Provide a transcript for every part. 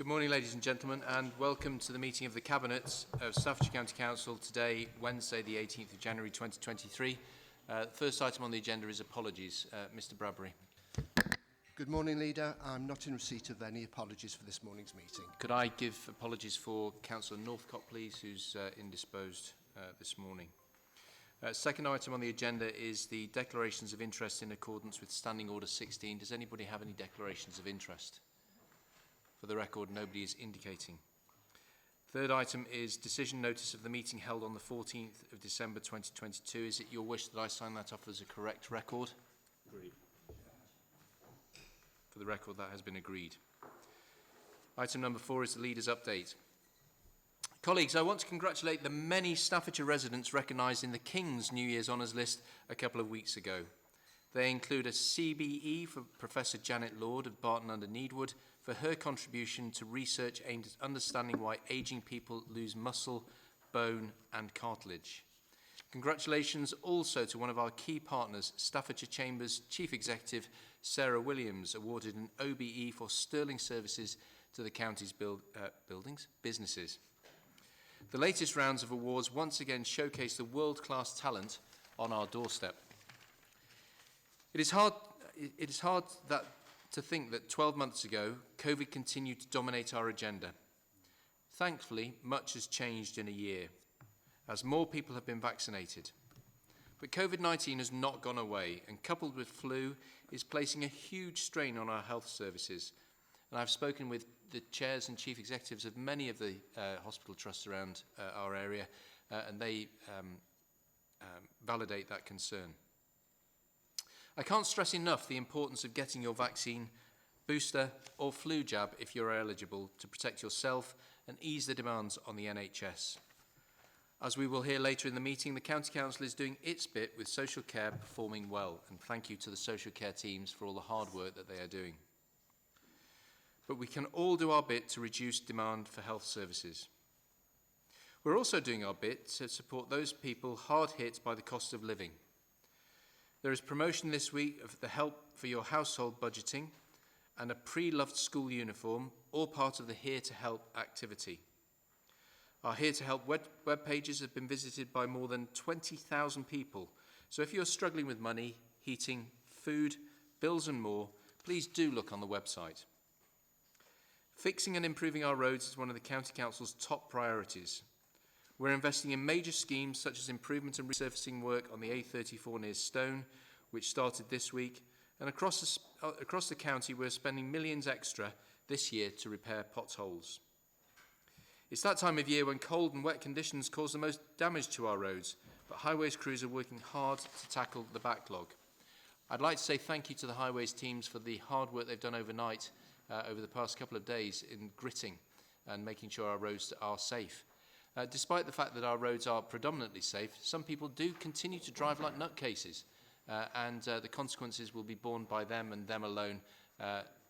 Good morning, ladies and gentlemen, and welcome to the meeting of the Cabinet of Staffordshire County Council today, Wednesday, the 18th of January 2023. The first item on the agenda is apologies. Mr Bradbury. Good morning, Leader. I'm not in receipt of any apologies for this morning's meeting. Could I give apologies for Councillor Northcott, please, who's indisposed this morning. Second item on the agenda is the declarations of interest in accordance with Standing Order 16. Does anybody have any declarations of interest? For the record, nobody is indicating. Third item is decision notice of the meeting held on the 14th of December 2022. Is it your wish that I sign that off as a correct record? Agreed. For the record, that has been agreed. Item number 4 is the Leader's Update. Colleagues, I want to congratulate the many Staffordshire residents recognised in the King's New Year's Honours list a couple of weeks ago. They include a CBE for Professor Janet Lord of Barton-under-Needwood for her contribution to research aimed at understanding why ageing people lose muscle, bone and cartilage. Congratulations also to one of our key partners, Staffordshire Chambers Chief Executive Sarah Williams, awarded an OBE for sterling services to the county's businesses. The latest rounds of awards once again showcase the world-class talent on our doorstep. It is hard to think that 12 months ago, COVID continued to dominate our agenda. Thankfully, much has changed in a year, as more people have been vaccinated. But COVID-19 has not gone away, and coupled with flu, is placing a huge strain on our health services. And I've spoken with the chairs and chief executives of many of the hospital trusts around our area, and they validate that concern. I can't stress enough the importance of getting your vaccine, booster or flu jab if you're eligible to protect yourself and ease the demands on the NHS. As we will hear later in the meeting, the County Council is doing its bit with social care performing well, and thank you to the social care teams for all the hard work that they are doing. But we can all do our bit to reduce demand for health services. We're also doing our bit to support those people hard hit by the cost of living. There is promotion this week of the help for your household budgeting and a pre-loved school uniform, all part of the Here to Help activity. Our Here to Help web pages have been visited by more than 20,000 people. So if you're struggling with money, heating, food, bills and more, please do look on the website. Fixing and improving our roads is one of the County Council's top priorities. We're investing in major schemes such as improvement and resurfacing work on the A34 near Stone, which started this week, and across the county we're spending millions extra this year to repair potholes. It's that time of year when cold and wet conditions cause the most damage to our roads, but Highways crews are working hard to tackle the backlog. I'd like to say thank you to the Highways teams for the hard work they've done overnight, over the past couple of days in gritting and making sure our roads are safe. Despite the fact that our roads are predominantly safe, some people do continue to drive like nutcases, and the consequences will be borne by them and them alone.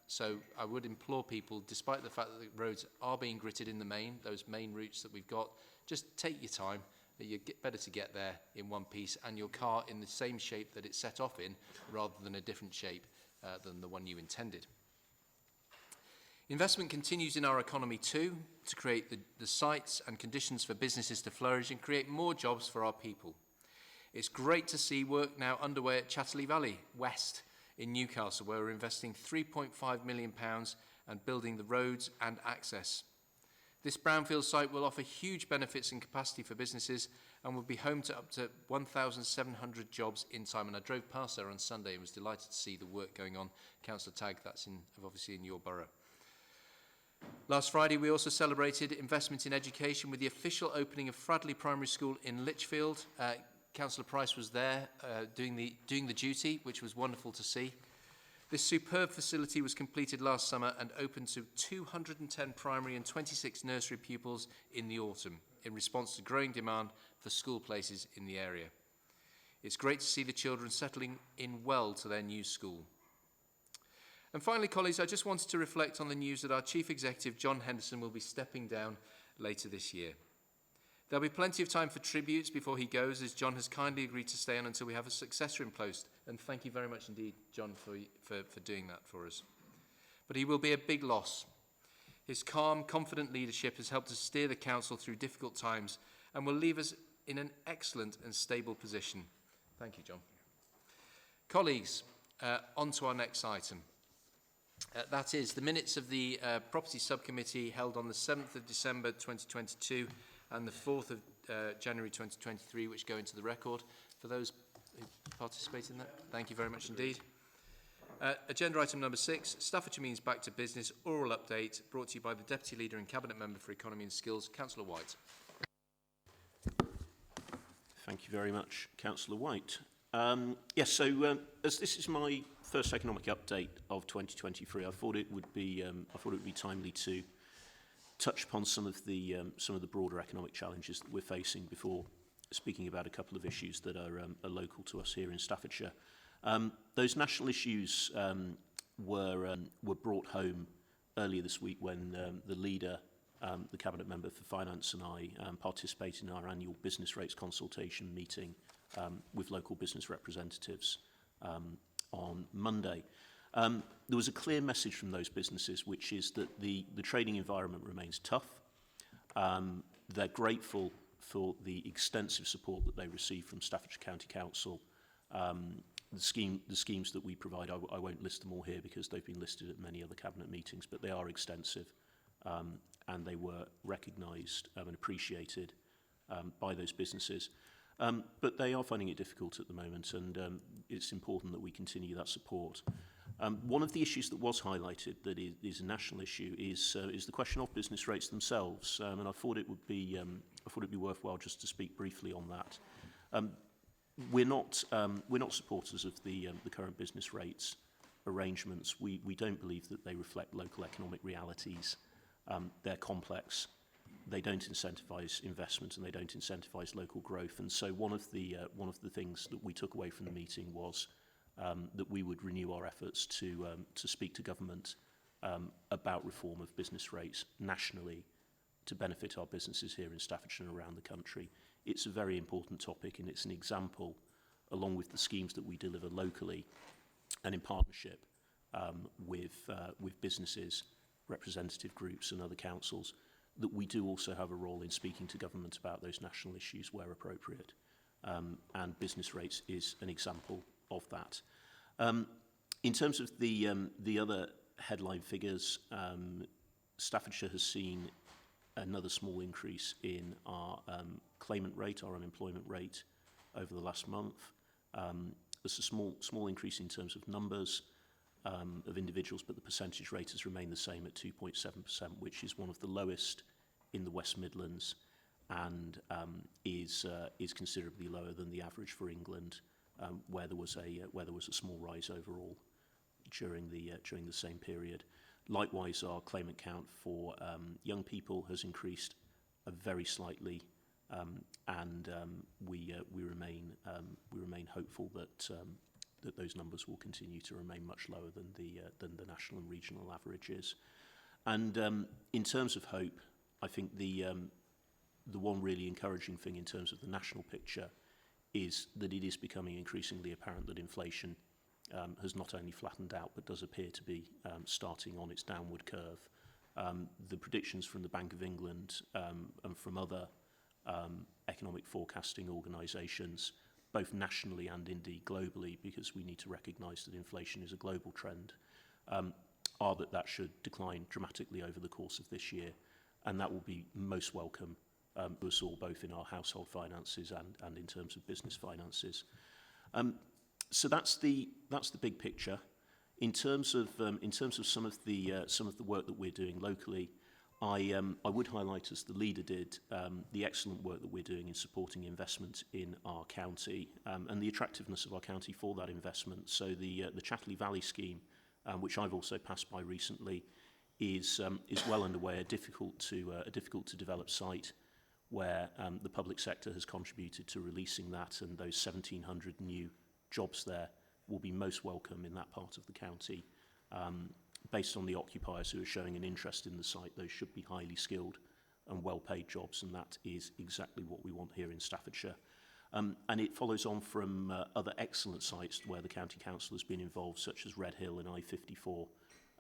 So I would implore people, despite the fact that the roads are being gritted in the main, those main routes that we've got, just take your time. Better to get there in one piece and your car in the same shape that it set off in, rather than a different shape than the one you intended. Investment continues in our economy too, to create the sites and conditions for businesses to flourish and create more jobs for our people. It's great to see work now underway at Chatterley Valley West in Newcastle, where we're investing £3.5 million and building the roads and access. This brownfield site will offer huge benefits and capacity for businesses and will be home to up to 1,700 jobs in time. And I drove past there on Sunday and was delighted to see the work going on. Councillor Tagg, that's obviously in your borough. Last Friday, we also celebrated investment in education with the official opening of Fradley Primary School in Lichfield. Councillor Price was there doing the duty, which was wonderful to see. This superb facility was completed last summer and opened to 210 primary and 26 nursery pupils in the autumn, in response to growing demand for school places in the area. It's great to see the children settling in well to their new school. And finally, colleagues, I just wanted to reflect on the news that our Chief Executive, John Henderson, will be stepping down later this year. There'll be plenty of time for tributes before he goes, as John has kindly agreed to stay on until we have a successor in post. And thank you very much indeed, John, for doing that for us. But he will be a big loss. His calm, confident leadership has helped us steer the Council through difficult times and will leave us in an excellent and stable position. Thank you, John. Colleagues, on to our next item. That is the minutes of the Property Subcommittee held on the 7th of December 2022 and the 4th of January 2023, which go into the record. For those who participated in that, thank you very much indeed. Agenda item number 6, Staffordshire means back to business, oral update, brought to you by the Deputy Leader and Cabinet Member for Economy and Skills, Councillor White. Thank you very much, Councillor White. Yes, so as this is my first economic update of 2023, I thought it would be timely to touch upon some of the broader economic challenges that we're facing before speaking about a couple of issues that are local to us here in Staffordshire. Those national issues were brought home earlier this week when the leader, the Cabinet Member for Finance, and I participated in our annual business rates consultation meeting with local business representatives on Monday. There was a clear message from those businesses, which is that the trading environment remains tough. They're grateful for the extensive support that they receive from Staffordshire County Council. The schemes that we provide, I won't list them all here because they've been listed at many other Cabinet meetings, but they are extensive and they were recognised and appreciated by those businesses. But they are finding it difficult at the moment, and it's important that we continue that support. One of the issues that was highlighted that is a national issue is the question of business rates themselves, and I thought it would be worthwhile just to speak briefly on that. We're not supporters of the current business rates arrangements. We don't believe that they reflect local economic realities. They're complex. They don't incentivise investment and they don't incentivise local growth. And so one of the things that we took away from the meeting was that we would renew our efforts to speak to government about reform of business rates nationally to benefit our businesses here in Staffordshire and around the country. It's a very important topic, and it's an example, along with the schemes that we deliver locally and in partnership with businesses, representative groups and other councils, that we do also have a role in speaking to government about those national issues where appropriate. And business rates is an example of that. In terms of the other headline figures, Staffordshire has seen another small increase in our claimant rate, our unemployment rate, over the last month. There's a small increase in terms of numbers of individuals, but the percentage rate has remained the same at 2.7%, which is one of the lowest in the West Midlands, and is considerably lower than the average for England, where there was a small rise overall during the same period. Likewise, our claimant count for young people has increased very slightly, and we remain hopeful that those numbers will continue to remain much lower than the national and regional averages. And in terms of hope, I think the one really encouraging thing in terms of the national picture is that it is becoming increasingly apparent that inflation has not only flattened out but does appear to be starting on its downward curve. The predictions from the Bank of England and from other economic forecasting organisations, both nationally and indeed globally, because we need to recognise that inflation is a global trend, are that should decline dramatically over the course of this year, and that will be most welcome to us all, both in our household finances and in terms of business finances. So that's the big picture. In terms of some of the work that we're doing locally, I would highlight, as the leader did, the excellent work that we're doing in supporting investment in our county and the attractiveness of our county for that investment. So the Chatterley Valley scheme, which I've also passed by recently, is well underway. A difficult to develop site where the public sector has contributed to releasing that, and those 1,700 new jobs there will be most welcome in that part of the county. Based on the occupiers who are showing an interest in the site, those should be highly skilled and well-paid jobs, and that is exactly what we want here in Staffordshire. And it follows on from other excellent sites where the County Council has been involved, such as Red Hill and I-54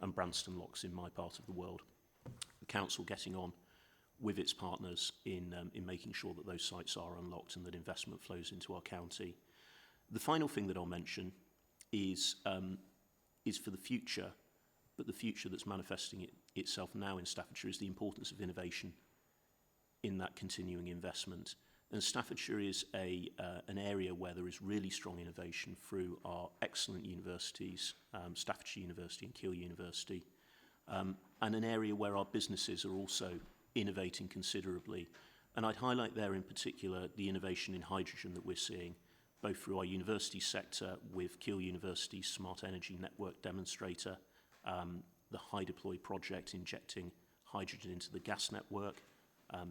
and Branston Locks in my part of the world. The council getting on with its partners in making sure that those sites are unlocked and that investment flows into our county. The final thing that I'll mention is for the future, but the future that's manifesting itself now in Staffordshire is the importance of innovation in that continuing investment. And Staffordshire is an area where there is really strong innovation through our excellent universities, Staffordshire University and Keele University, and an area where our businesses are also innovating considerably. And I'd highlight there in particular the innovation in hydrogen that we're seeing, both through our university sector with Keele University's Smart Energy Network Demonstrator, the High Deploy project injecting hydrogen into the gas network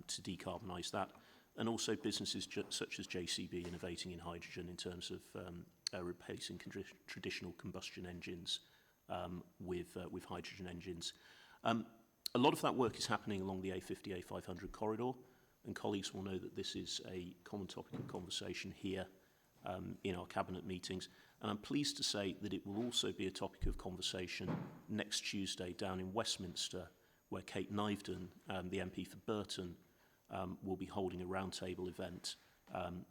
to decarbonise that, and also businesses such as JCB innovating in hydrogen in terms of replacing traditional combustion engines with hydrogen engines. A lot of that work is happening along the A50, A500 corridor, and colleagues will know that this is a common topic of conversation here in our cabinet meetings. And I'm pleased to say that it will also be a topic of conversation next Tuesday down in Westminster, where Kate Kniveden, the MP for Burton, will be holding a roundtable event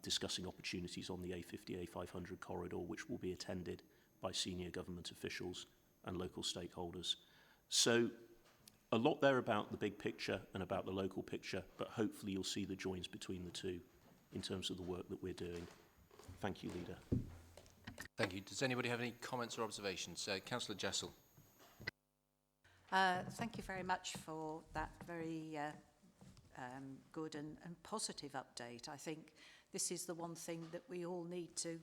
discussing opportunities on the A50, A500 corridor, which will be attended by senior government officials and local stakeholders. So a lot there about the big picture and about the local picture, but hopefully you'll see the joins between the two in terms of the work that we're doing. Thank you, Leader. Thank you. Does anybody have any comments or observations? Councillor Jessel. Thank you very much for that very good and positive update. I think this is the one thing that we all need to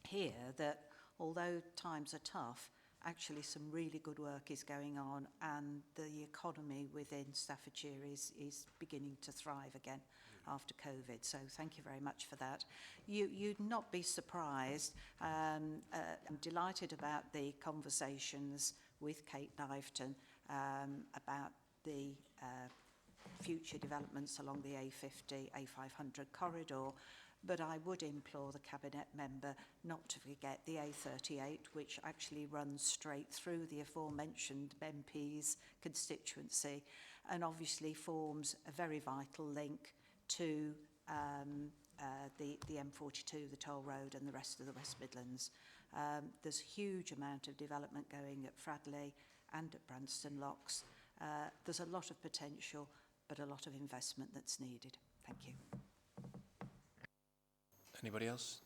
hear, that although times are tough, actually some really good work is going on and the economy within Staffordshire is beginning to thrive again after COVID. So thank you very much for that. You'd not be surprised. I'm delighted about the conversations with Kate Kniveden about the future developments along the A50, A500 corridor, but I would implore the Cabinet member not to forget the A38, which actually runs straight through the aforementioned MP's constituency and obviously forms a very vital link to the M42, the toll road, and the rest of the West Midlands. There's a huge amount of development going at Fradley and at Branston Locks. There's a lot of potential, but a lot of investment that's needed. Thank you. Anybody else?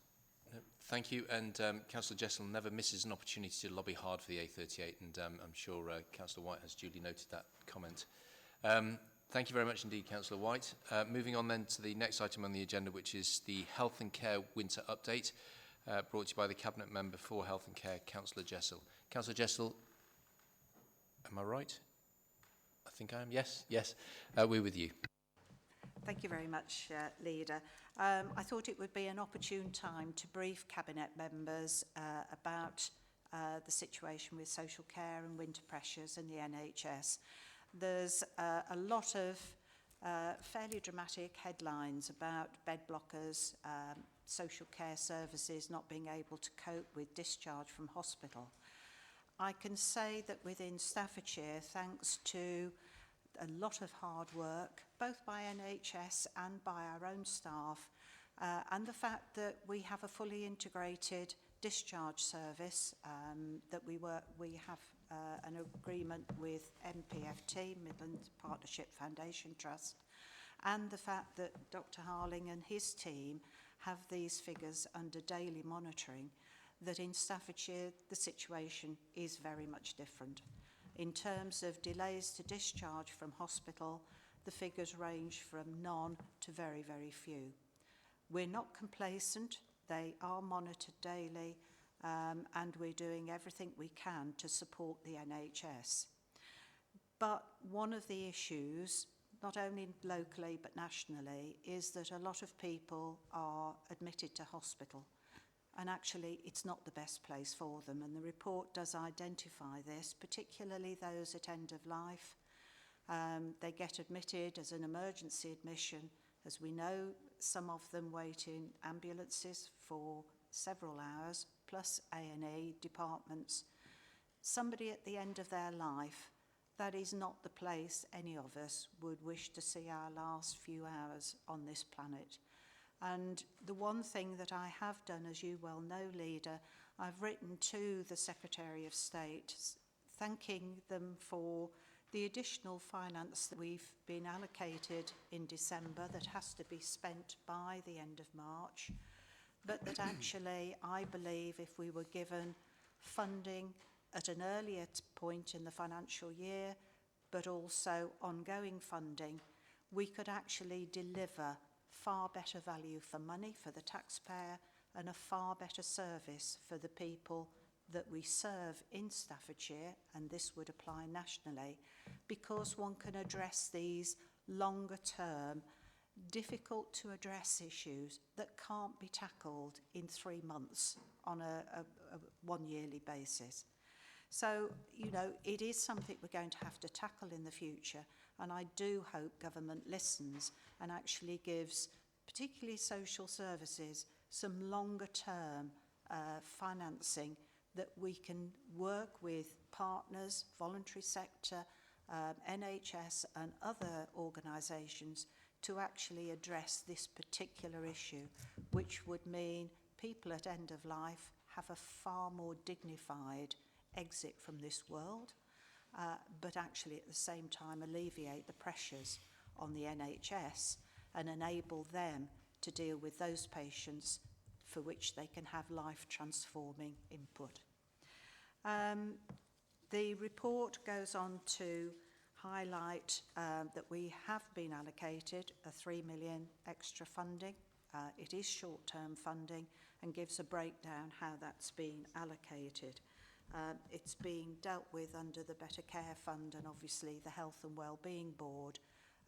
No. Thank you. And Councillor Jessel never misses an opportunity to lobby hard for the A38, and I'm sure Councillor White has duly noted that comment. Thank you very much indeed, Councillor White. Moving on then to the next item on the agenda, which is the Health and Care Winter Update, brought to you by the Cabinet Member for Health and Care, Councillor Jessel. Councillor Jessel, am I right? I think I am. Yes, yes. We're with you. Thank you very much, Leader. I thought it would be an opportune time to brief Cabinet members about the situation with social care and winter pressures in the NHS. There's a lot of fairly dramatic headlines about bed blockers, social care services not being able to cope with discharge from hospital. I can say that within Staffordshire, thanks to a lot of hard work, both by NHS and by our own staff, and the fact that we have a fully integrated discharge service, that we have an agreement with MPFT, Midlands Partnership Foundation Trust, and the fact that Dr. Harling and his team have these figures under daily monitoring, that in Staffordshire the situation is very much different. In terms of delays to discharge from hospital, the figures range from none to very, very few. We're not complacent. They are monitored daily, and we're doing everything we can to support the NHS. But one of the issues, not only locally but nationally, is that a lot of people are admitted to hospital. And actually, it's not the best place for them. And the report does identify this, particularly those at end of life. They get admitted as an emergency admission. As we know, some of them wait in ambulances for several hours, plus A&E departments. Somebody at the end of their life that is not the place any of us would wish to see our last few hours on this planet. And the one thing that I have done, as you well know, Leader, I've written to the Secretary of State thanking them for the additional finance that we've been allocated in December that has to be spent by the end of March, but that actually I believe if we were given funding at an earlier point in the financial year, but also ongoing funding, we could actually deliver far better value for money for the taxpayer and a far better service for the people that we serve in Staffordshire, and this would apply nationally, because one can address these longer term, difficult to address issues that can't be tackled in 3 months on a one yearly basis. So, you know, it is something we're going to have to tackle in the future, and I do hope government listens and actually gives, particularly social services, some longer term financing that we can work with partners, voluntary sector, NHS and other organisations to actually address this particular issue, which would mean people at end of life have a far more dignified exit from this world, but actually at the same time alleviate the pressures on the NHS and enable them to deal with those patients for which they can have life-transforming input. The report goes on to highlight that we have been allocated a 3 million extra funding. It is short-term funding and gives a breakdown how that's been allocated. It's being dealt with under the Better Care Fund and obviously the Health and Wellbeing Board,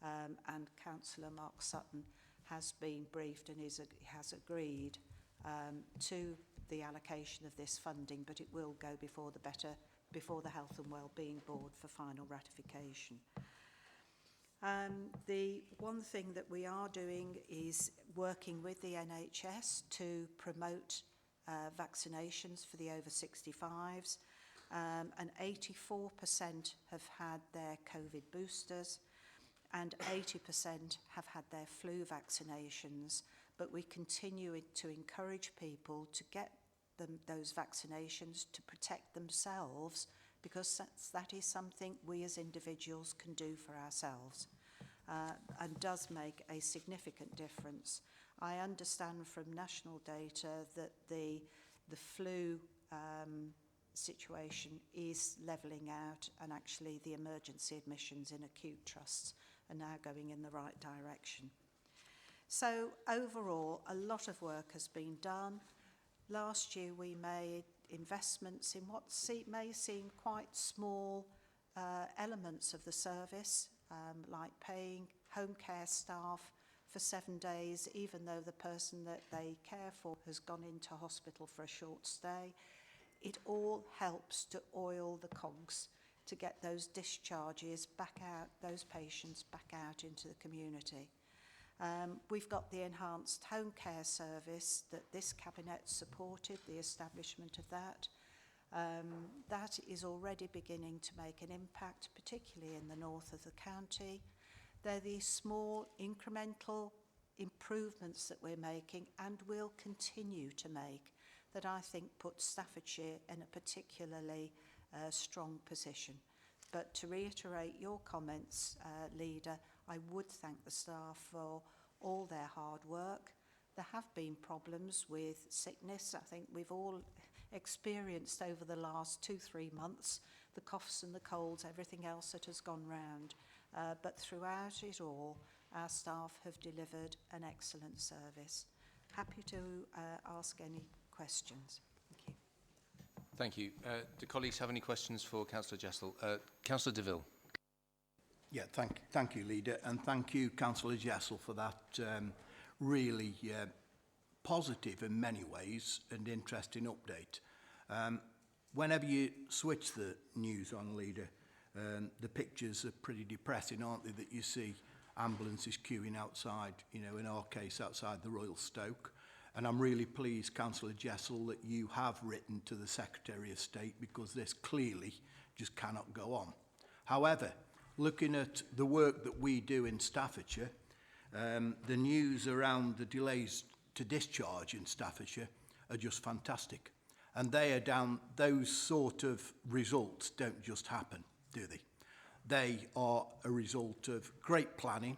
and Councillor Mark Sutton has been briefed and has agreed to the allocation of this funding, but it will go before the Health and Wellbeing Board for final ratification. The one thing that we are doing is working with the NHS to promote vaccinations for the over 65s, and 84% have had their COVID boosters and 80% have had their flu vaccinations, but we continue to encourage people to get those vaccinations to protect themselves, because that is something we as individuals can do for ourselves, and does make a significant difference. I understand from national data that the flu situation is levelling out, and actually the emergency admissions in acute trusts are now going in the right direction. So overall, a lot of work has been done. Last year we made investments in what may seem quite small elements of the service, like paying home care staff for 7 days, even though the person that they care for has gone into hospital for a short stay. It all helps to oil the cogs to get those discharges back out, those patients back out into the community. We've got the enhanced home care service that this cabinet supported, the establishment of that. That is already beginning to make an impact, particularly in the north of the county. They're these small incremental improvements that we're making and will continue to make that I think put Staffordshire in a particularly strong position. But to reiterate your comments, Leader, I would thank the staff for all their hard work. There have been problems with sickness. I think we've all experienced over the last 2-3 months, the coughs and the colds, everything else that has gone round. But throughout it all, our staff have delivered an excellent service. Happy to ask any questions. Thank you. Thank you. Do colleagues have any questions for Councillor Jessel? Councillor DeVille. Yeah, thank you, Leader, and thank you, Councillor Jessel, for that really positive in many ways and interesting update. Whenever you switch the news on, Leader, the pictures are pretty depressing, aren't they, that you see ambulances queuing outside, you know, in our case, outside the Royal Stoke. And I'm really pleased, Councillor Jessel, that you have written to the Secretary of State, because this clearly just cannot go on. However, looking at the work that we do in Staffordshire, the news around the delays to discharge in Staffordshire are just fantastic. And they are down, those sort of results don't just happen, do they? They are a result of great planning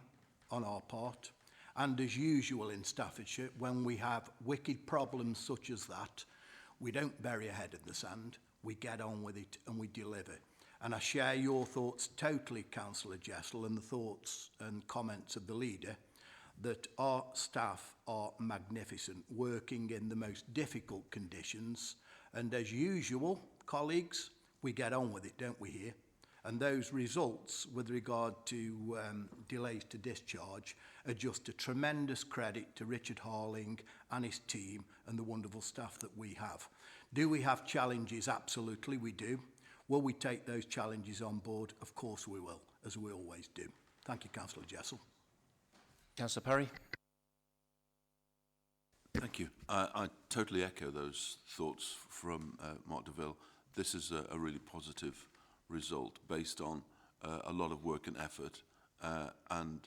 on our part. And as usual in Staffordshire, when we have wicked problems such as that, we don't bury our head in the sand, we get on with it and we deliver. And I share your thoughts totally, Councillor Jessel, and the thoughts and comments of the leader, that our staff are magnificent, working in the most difficult conditions. And as usual, colleagues, we get on with it, don't we here? And those results with regard to delays to discharge are just a tremendous credit to Richard Harling and his team and the wonderful staff that we have. Do we have challenges? Absolutely, we do. Will we take those challenges on board? Of course we will, as we always do. Thank you, Councillor Jessel. Councillor Parry. Thank you. I totally echo those thoughts from Mark DeVille. This is a really positive result based on a lot of work and effort and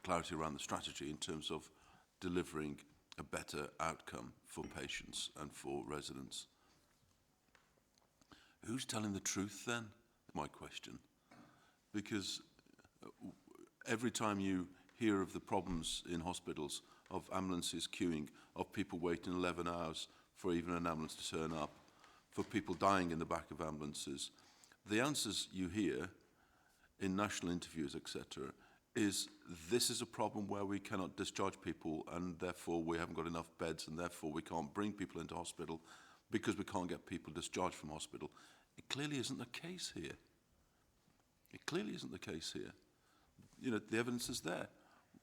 clarity around the strategy in terms of delivering a better outcome for patients and for residents. Who's telling the truth then? My question. Because every time you hear of the problems in hospitals, of ambulances queuing, of people waiting 11 hours for even an ambulance to turn up, for people dying in the back of ambulances, the answers you hear in national interviews, etc., is this is a problem where we cannot discharge people and therefore we haven't got enough beds and therefore we can't bring people into hospital because we can't get people discharged from hospital. It clearly isn't the case here. It clearly isn't the case here. You know, the evidence is there.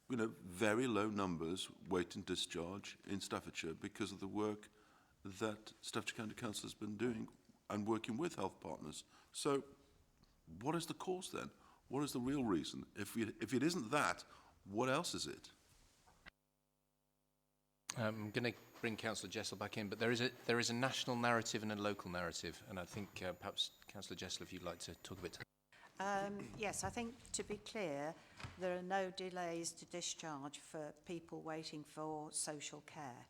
You know, very low numbers waiting discharge in Staffordshire because of the work that Staffordshire County Council has been doing and working with health partners. So what is the cause then? What is the real reason? If it isn't that, what else is it? I'm going to bring Councillor Jessel back in, but there is a national narrative and a local narrative, and I think perhaps Councillor Jessel, if you'd like to talk a bit. Yes, I think to be clear, there are no delays to discharge for people waiting for social care.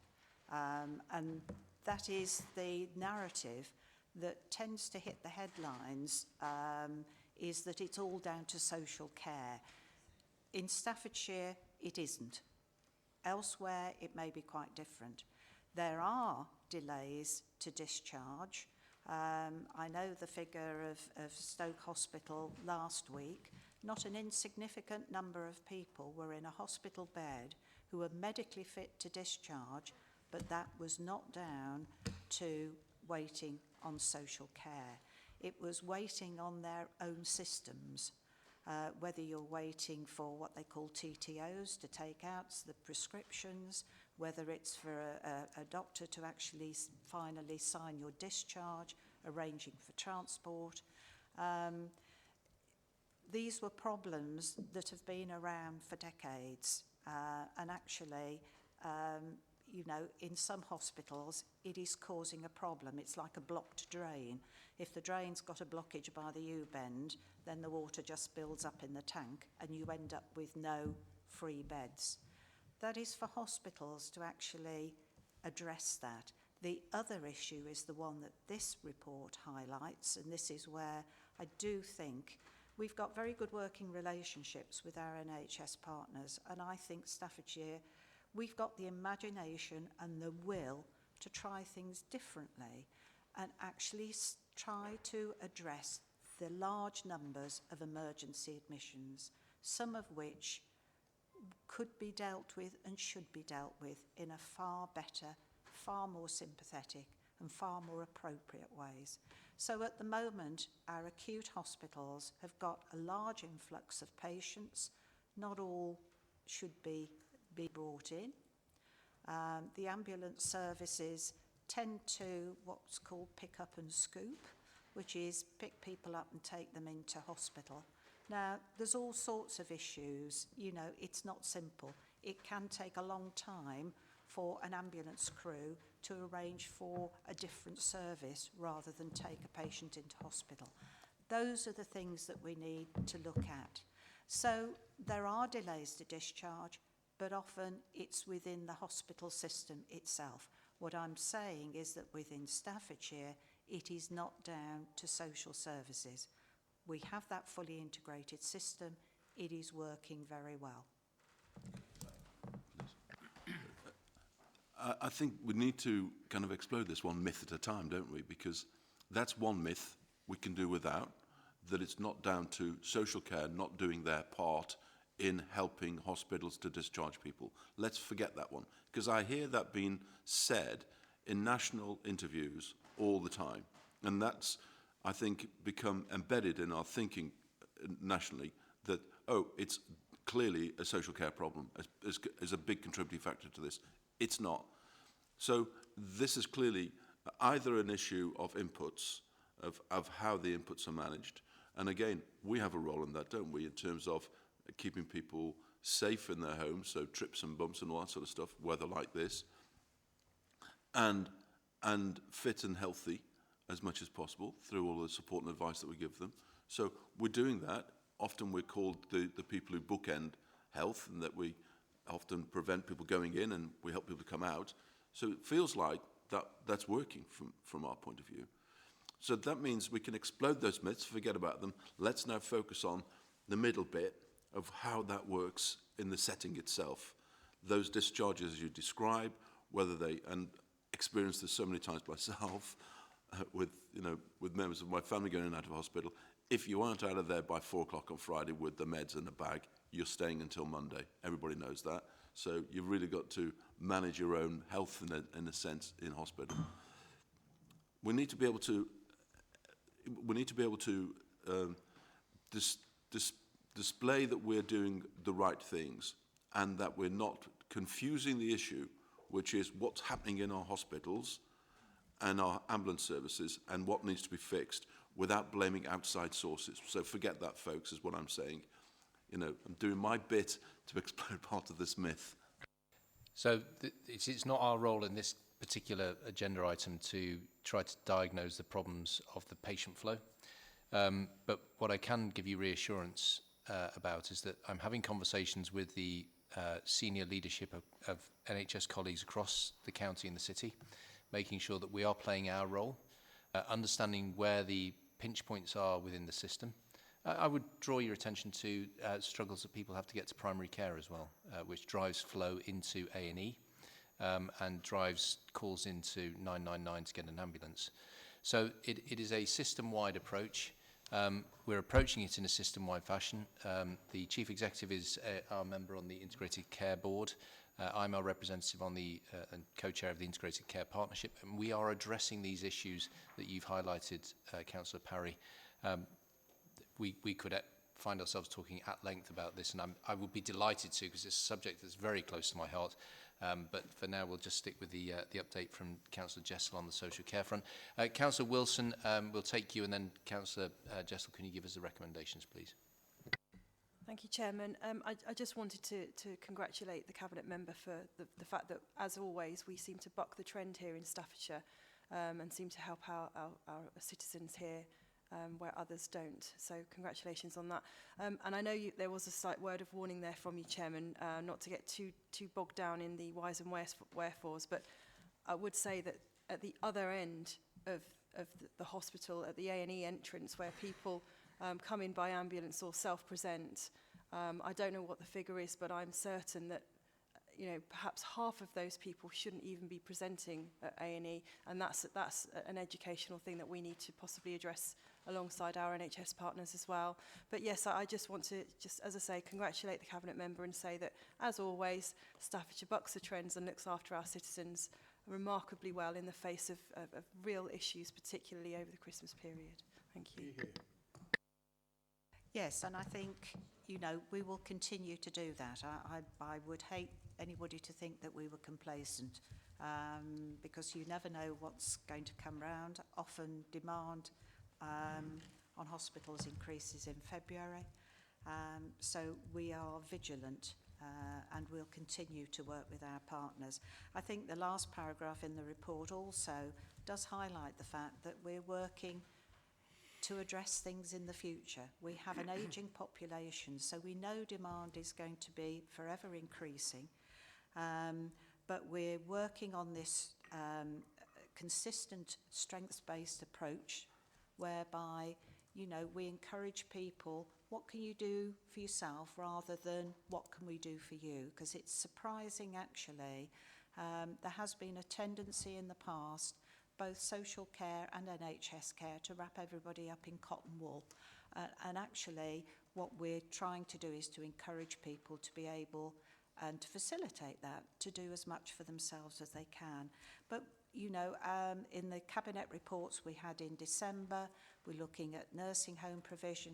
And that is the narrative that tends to hit the headlines, is that it's all down to social care. In Staffordshire, it isn't. Elsewhere, it may be quite different. There are delays to discharge. I know the figure of Stoke Hospital last week. Not an insignificant number of people were in a hospital bed who were medically fit to discharge, but that was not down to waiting on social care. It was waiting on their own systems, whether you're waiting for what they call TTOs to take out the prescriptions, whether it's for a doctor to actually finally sign your discharge, arranging for transport. These were problems that have been around for decades, and actually, you know, in some hospitals, it is causing a problem. It's like a blocked drain. If the drain's got a blockage by the U-bend, then the water just builds up in the tank and you end up with no free beds. That is for hospitals to actually address that. The other issue is the one that this report highlights, and this is where I do think we've got very good working relationships with our NHS partners, and I think Staffordshire, we've got the imagination and the will to try things differently and actually try to address the large numbers of emergency admissions, some of which could be dealt with and should be dealt with in a far better, far more sympathetic and far more appropriate ways. So at the moment, our acute hospitals have got a large influx of patients. Not all should be brought in. The ambulance services tend to what's called pick up and scoop, which is pick people up and take them into hospital. Now, there's all sorts of issues. You know, it's not simple. It can take a long time for an ambulance crew to arrange for a different service rather than take a patient into hospital. Those are the things that we need to look at. So there are delays to discharge, but often it's within the hospital system itself. What I'm saying is that within Staffordshire, it is not down to social services. We have that fully integrated system. It is working very well. I think we need to kind of explode this one myth at a time, don't we? Because that's one myth we can do without, that it's not down to social care not doing their part in helping hospitals to discharge people. Let's forget that one, because I hear that being said in national interviews all the time. And that's, I think, become embedded in our thinking nationally that, oh, it's clearly a social care problem, as a big contributing factor to this. It's not. So this is clearly either an issue of inputs, of how the inputs are managed. And again, we have a role in that, don't we, in terms of keeping people safe in their homes, so trips and bumps and all that sort of stuff, weather like this, and fit and healthy as much as possible through all the support and advice that we give them. So we're doing that. Often we're called the people who bookend health, and that we often prevent people going in and we help people to come out. So it feels like that's working from our point of view. So that means we can explode those myths, forget about them. Let's now focus on the middle bit of how that works in the setting itself. Those discharges you describe, whether they, and experienced this so many times myself, with members of my family going in and out of hospital. If you aren't out of there by 4 o'clock on Friday with the meds in the bag, you're staying until Monday. Everybody knows that. So you've really got to manage your own health in a sense in hospital. We need to be able to display that we're doing the right things and that we're not confusing the issue, which is what's happening in our hospitals and our ambulance services and what needs to be fixed, without blaming outside sources. So forget that, folks, is what I'm saying. I'm doing my bit to explode part of this myth. So it's not our role in this particular agenda item to try to diagnose the problems of the patient flow. But what I can give you reassurance about is that I'm having conversations with the senior leadership of NHS colleagues across the county and the city, making sure that we are playing our role, understanding where the pinch points are within the system. I would draw your attention to struggles that people have to get to primary care as well, which drives flow into A&E and drives calls into 999 to get an ambulance. So it is a system-wide approach. We're approaching it in a system-wide fashion. The Chief Executive is our member on the Integrated Care Board. I'm our representative on the and co-chair of the Integrated Care Partnership, and we are addressing these issues that you've highlighted, Councillor Parry. We could find ourselves talking at length about this, and I would be delighted to, because it's a subject that's very close to my heart. But for now, we'll just stick with the update from Councillor Jessel on the social care front. Councillor Wilson, we'll take you, and then Councillor Jessel, can you give us the recommendations, please? Thank you, Chairman. I just wanted to congratulate the Cabinet member for the fact that, as always, we seem to buck the trend here in Staffordshire and seem to help our citizens here where others don't. So congratulations on that. And I know there was a slight word of warning there from you, Chairman, not to get too bogged down in the whys and wherefores, but I would say that at the other end of the hospital, at the A&E entrance, where people come in by ambulance or self-present, I don't know what the figure is, but I'm certain that perhaps half of those people shouldn't even be presenting at A&E, and that's an educational thing that we need to possibly address alongside our NHS partners as well. But yes, I just want to, as I say, congratulate the Cabinet member and say that, as always, Staffordshire bucks the trends and looks after our citizens remarkably well in the face of real issues, particularly over the Christmas period. Thank you. Yes, and I think, we will continue to do that. I would hate anybody to think that we were complacent, because you never know what's going to come round. Often demand on hospitals increases in February. So we are vigilant and we'll continue to work with our partners. I think the last paragraph in the report also does highlight the fact that we're working to address things in the future. We have an ageing population, so we know demand is going to be forever increasing. But we're working on this consistent strengths-based approach whereby, you know, we encourage people, what can you do for yourself rather than what can we do for you? Because it's surprising, actually. There has been a tendency in the past, both social care and NHS care, to wrap everybody up in cotton wool. And actually, what we're trying to do is to encourage people to be able and to facilitate that, to do as much for themselves as they can. But, you know, in the Cabinet reports we had in December, we're looking at nursing home provision,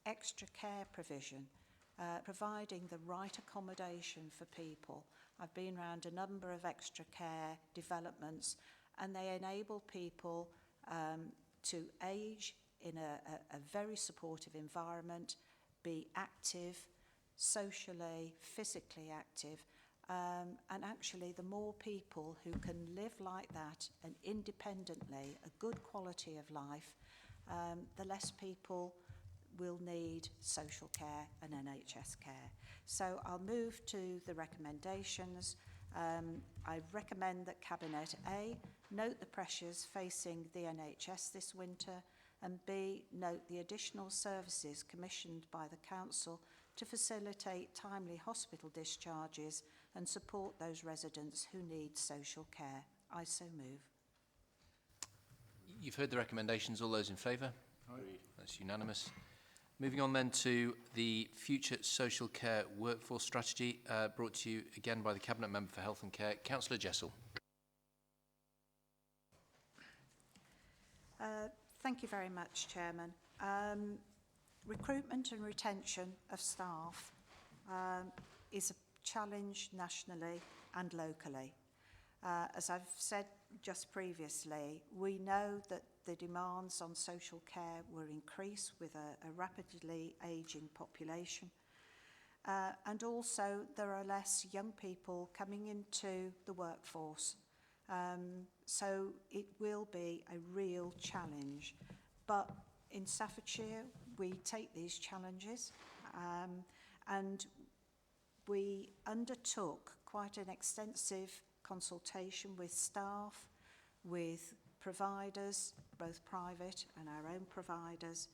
extra care provision, providing the right accommodation for people. I've been around a number of extra care developments, and they enable people to age in a very supportive environment, be active, socially, physically active, and actually the more people who can live like that and independently, a good quality of life, the less people will need social care and NHS care. So I'll move to the recommendations. I recommend that Cabinet A, note the pressures facing the NHS this winter, and B, note the additional services commissioned by the Council to facilitate timely hospital discharges and support those residents who need social care. I so move. You've heard the recommendations. All those in favour? That's unanimous. Moving on then to the Future Social Care Workforce Strategy, brought to you again by the Cabinet Member for Health and Care, Councillor Jessel. Thank you very much, Chairman. Recruitment and retention of staff is a challenge nationally and locally. As I've said just previously, we know that the demands on social care will increase with a rapidly ageing population. And also there are less young people coming into the workforce. So it will be a real challenge. But in Staffordshire, we take these challenges and we undertook quite an extensive consultation with staff, with providers, both private and our own providers,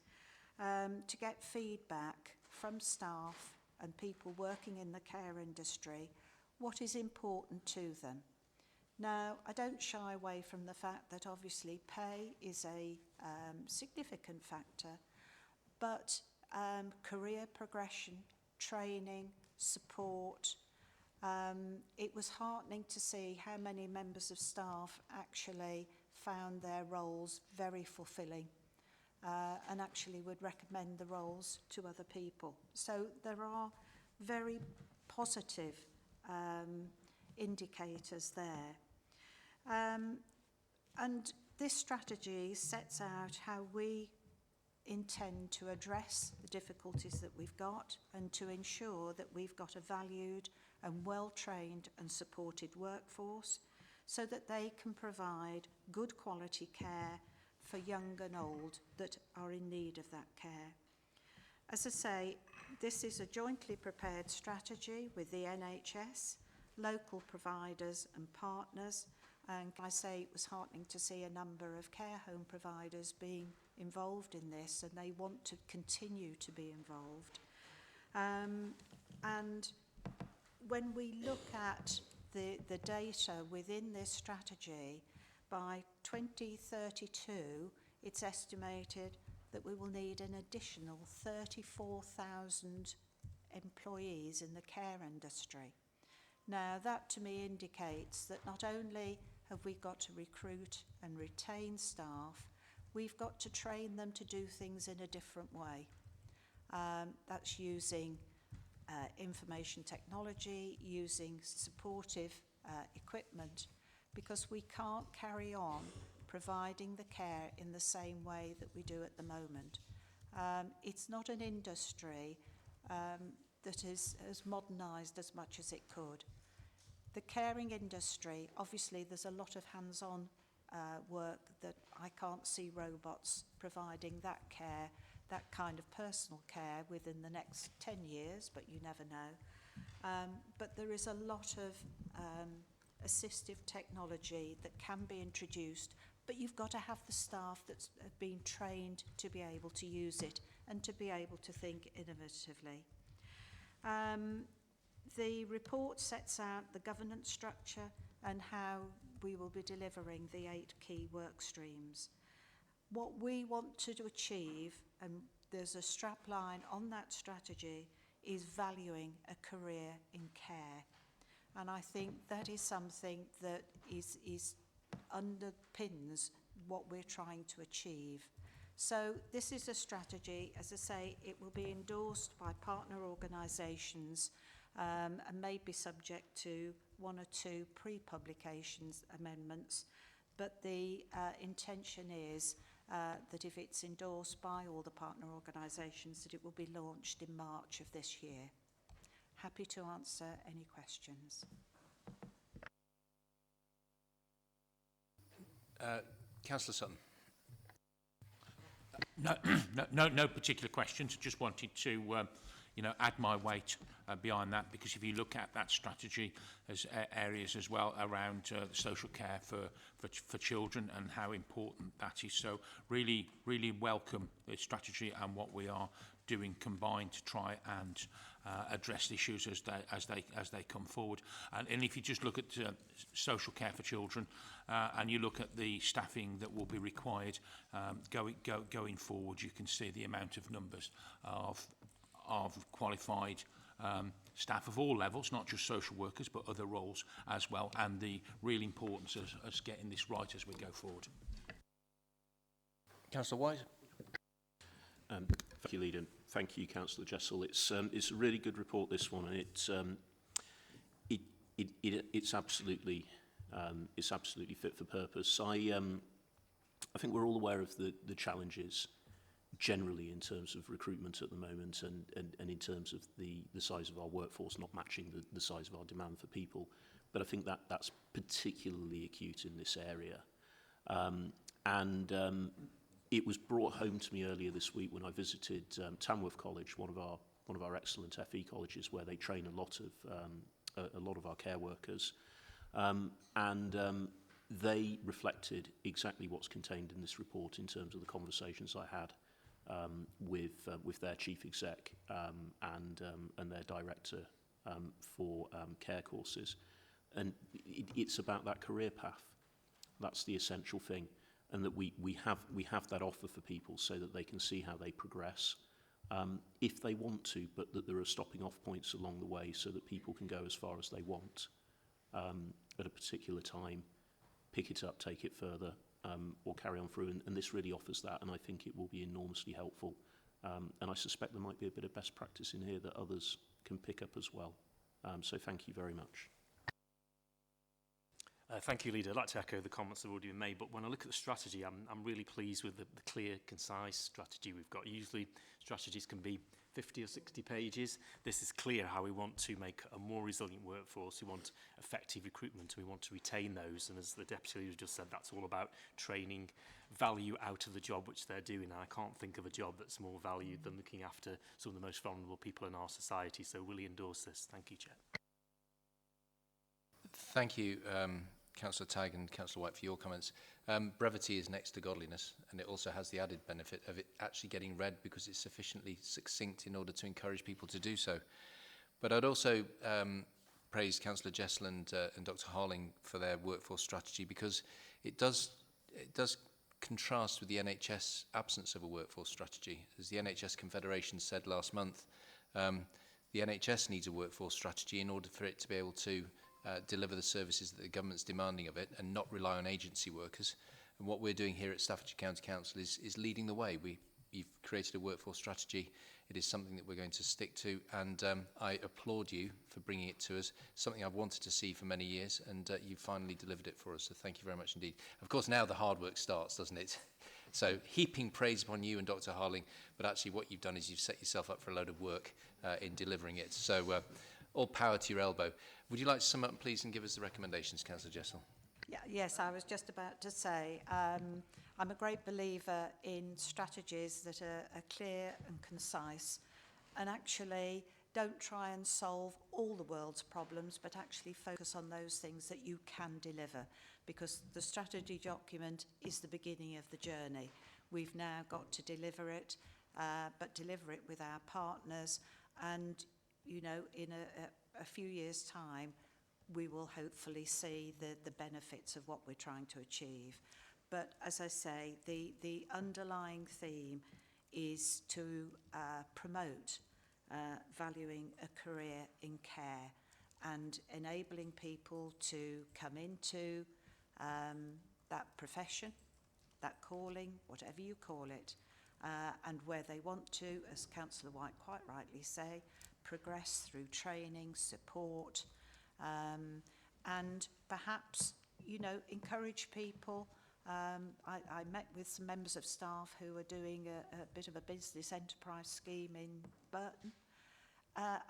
to get feedback from staff and people working in the care industry, what is important to them. Now, I don't shy away from the fact that obviously pay is a significant factor, but career progression, training, support. It was heartening to see how many members of staff actually found their roles very fulfilling and actually would recommend the roles to other people. So there are very positive indicators there. And this strategy sets out how we intend to address the difficulties that we've got and to ensure that we've got a valued and well-trained and supported workforce so that they can provide good quality care for young and old that are in need of that care. As I say, this is a jointly prepared strategy with the NHS, local providers and partners, and I say it was heartening to see a number of care home providers being involved in this, and they want to continue to be involved. And when we look at the data within this strategy, by 2032, it's estimated that we will need an additional 34,000 employees in the care industry. Now, that to me indicates that not only have we got to recruit and retain staff, we've got to train them to do things in a different way. That's using information technology, using supportive equipment, because we can't carry on providing the care in the same way that we do at the moment. It's not an industry that is as modernised as much as it could. The caring industry, obviously there's a lot of hands-on work that I can't see robots providing that care, that kind of personal care within the next 10 years, but you never know. But there is a lot of assistive technology that can be introduced, but you've got to have the staff that's been trained to be able to use it and to be able to think innovatively. The report sets out the governance structure and how we will be delivering the 8 key work streams. What we want to achieve, and there's a strap line on that strategy, is valuing a career in care. And I think that is something that is underpins what we're trying to achieve. So this is a strategy, as I say, it will be endorsed by partner organisations and may be subject to 1 or 2 pre-publications amendments, but the intention is that if it's endorsed by all the partner organisations, that it will be launched in March of this year. Happy to answer any questions. Councillor Sutton. No particular questions. Just wanted to, add my weight behind that, because if you look at that strategy as areas as well around social care for children and how important that is, so really welcome the strategy and what we are doing combined to try and address issues as they come forward. And if you just look at social care for children and you look at the staffing that will be required going forward, you can see the amount of numbers of qualified staff of all levels, not just social workers, but other roles as well, and the real importance of us getting this right as we go forward. Councillor White. Thank you, Leader. Thank you, Councillor Jessel. It's a really good report, this one, and it's absolutely fit for purpose. I think we're all aware of the challenges generally in terms of recruitment at the moment, and in terms of the size of our workforce not matching the size of our demand for people. But I think that's particularly acute in this area. It was brought home to me earlier this week when I visited Tamworth College, one of our excellent FE colleges, where they train a lot of our care workers, they reflected exactly what's contained in this report in terms of the conversations I had with their chief exec and their director for care courses, and it's about that career path. That's the essential thing. And that we have that offer for people so that they can see how they progress if they want to, but that there are stopping off points along the way so that people can go as far as they want at a particular time, pick it up, take it further, or carry on through. And this really offers that, and I think it will be enormously helpful. And I suspect there might be a bit of best practice in here that others can pick up as well. So thank you very much. Thank you, Leader. I'd like to echo the comments that have already been made, but when I look at the strategy, I'm really pleased with the clear, concise strategy we've got. Usually, strategies can be 50 or 60 pages. This is clear how we want to make a more resilient workforce. We want effective recruitment. We want to retain those. And as the Deputy Leader just said, that's all about training value out of the job which they're doing. And I can't think of a job that's more valued than looking after some of the most vulnerable people in our society. So really endorse this. Thank you, Chair. Thank you, Councillor Tagg and Councillor White, for your comments. Brevity is next to godliness, and it also has the added benefit of it actually getting read because it's sufficiently succinct in order to encourage people to do so. But I'd also praise Councillor Jessel and Dr. Harling for their workforce strategy, because it does contrast with the NHS absence of a workforce strategy. As the NHS Confederation said last month, the NHS needs a workforce strategy in order for it to be able to deliver the services that the government's demanding of it and not rely on agency workers. And what we're doing here at Staffordshire County Council is leading the way. You've created a workforce strategy. It is something that we're going to stick to, and I applaud you for bringing it to us, something I've wanted to see for many years, and you finally delivered it for us, so thank you very much indeed. Of course, now the hard work starts, doesn't it? So heaping praise upon you and Dr. Harling, but actually what you've done is you've set yourself up for a load of work in delivering it. So all power to your elbow. Would you like to sum up, please, and give us the recommendations, Councillor Jessel? Yeah, yes, I was just about to say, I'm a great believer in strategies that are clear and concise and actually don't try and solve all the world's problems, but actually focus on those things that you can deliver, because the strategy document is the beginning of the journey. We've now got to deliver it, but deliver it with our partners, and, you know, in a few years' time, we will hopefully see the benefits of what we're trying to achieve. But as I say, the underlying theme is to promote valuing a career in care and enabling people to come into that profession, that calling, whatever you call it, and where they want to, as Councillor White quite rightly say, progress through training, support, and perhaps, you know, encourage people. I met with some members of staff who are doing a bit of a business enterprise scheme in Burton.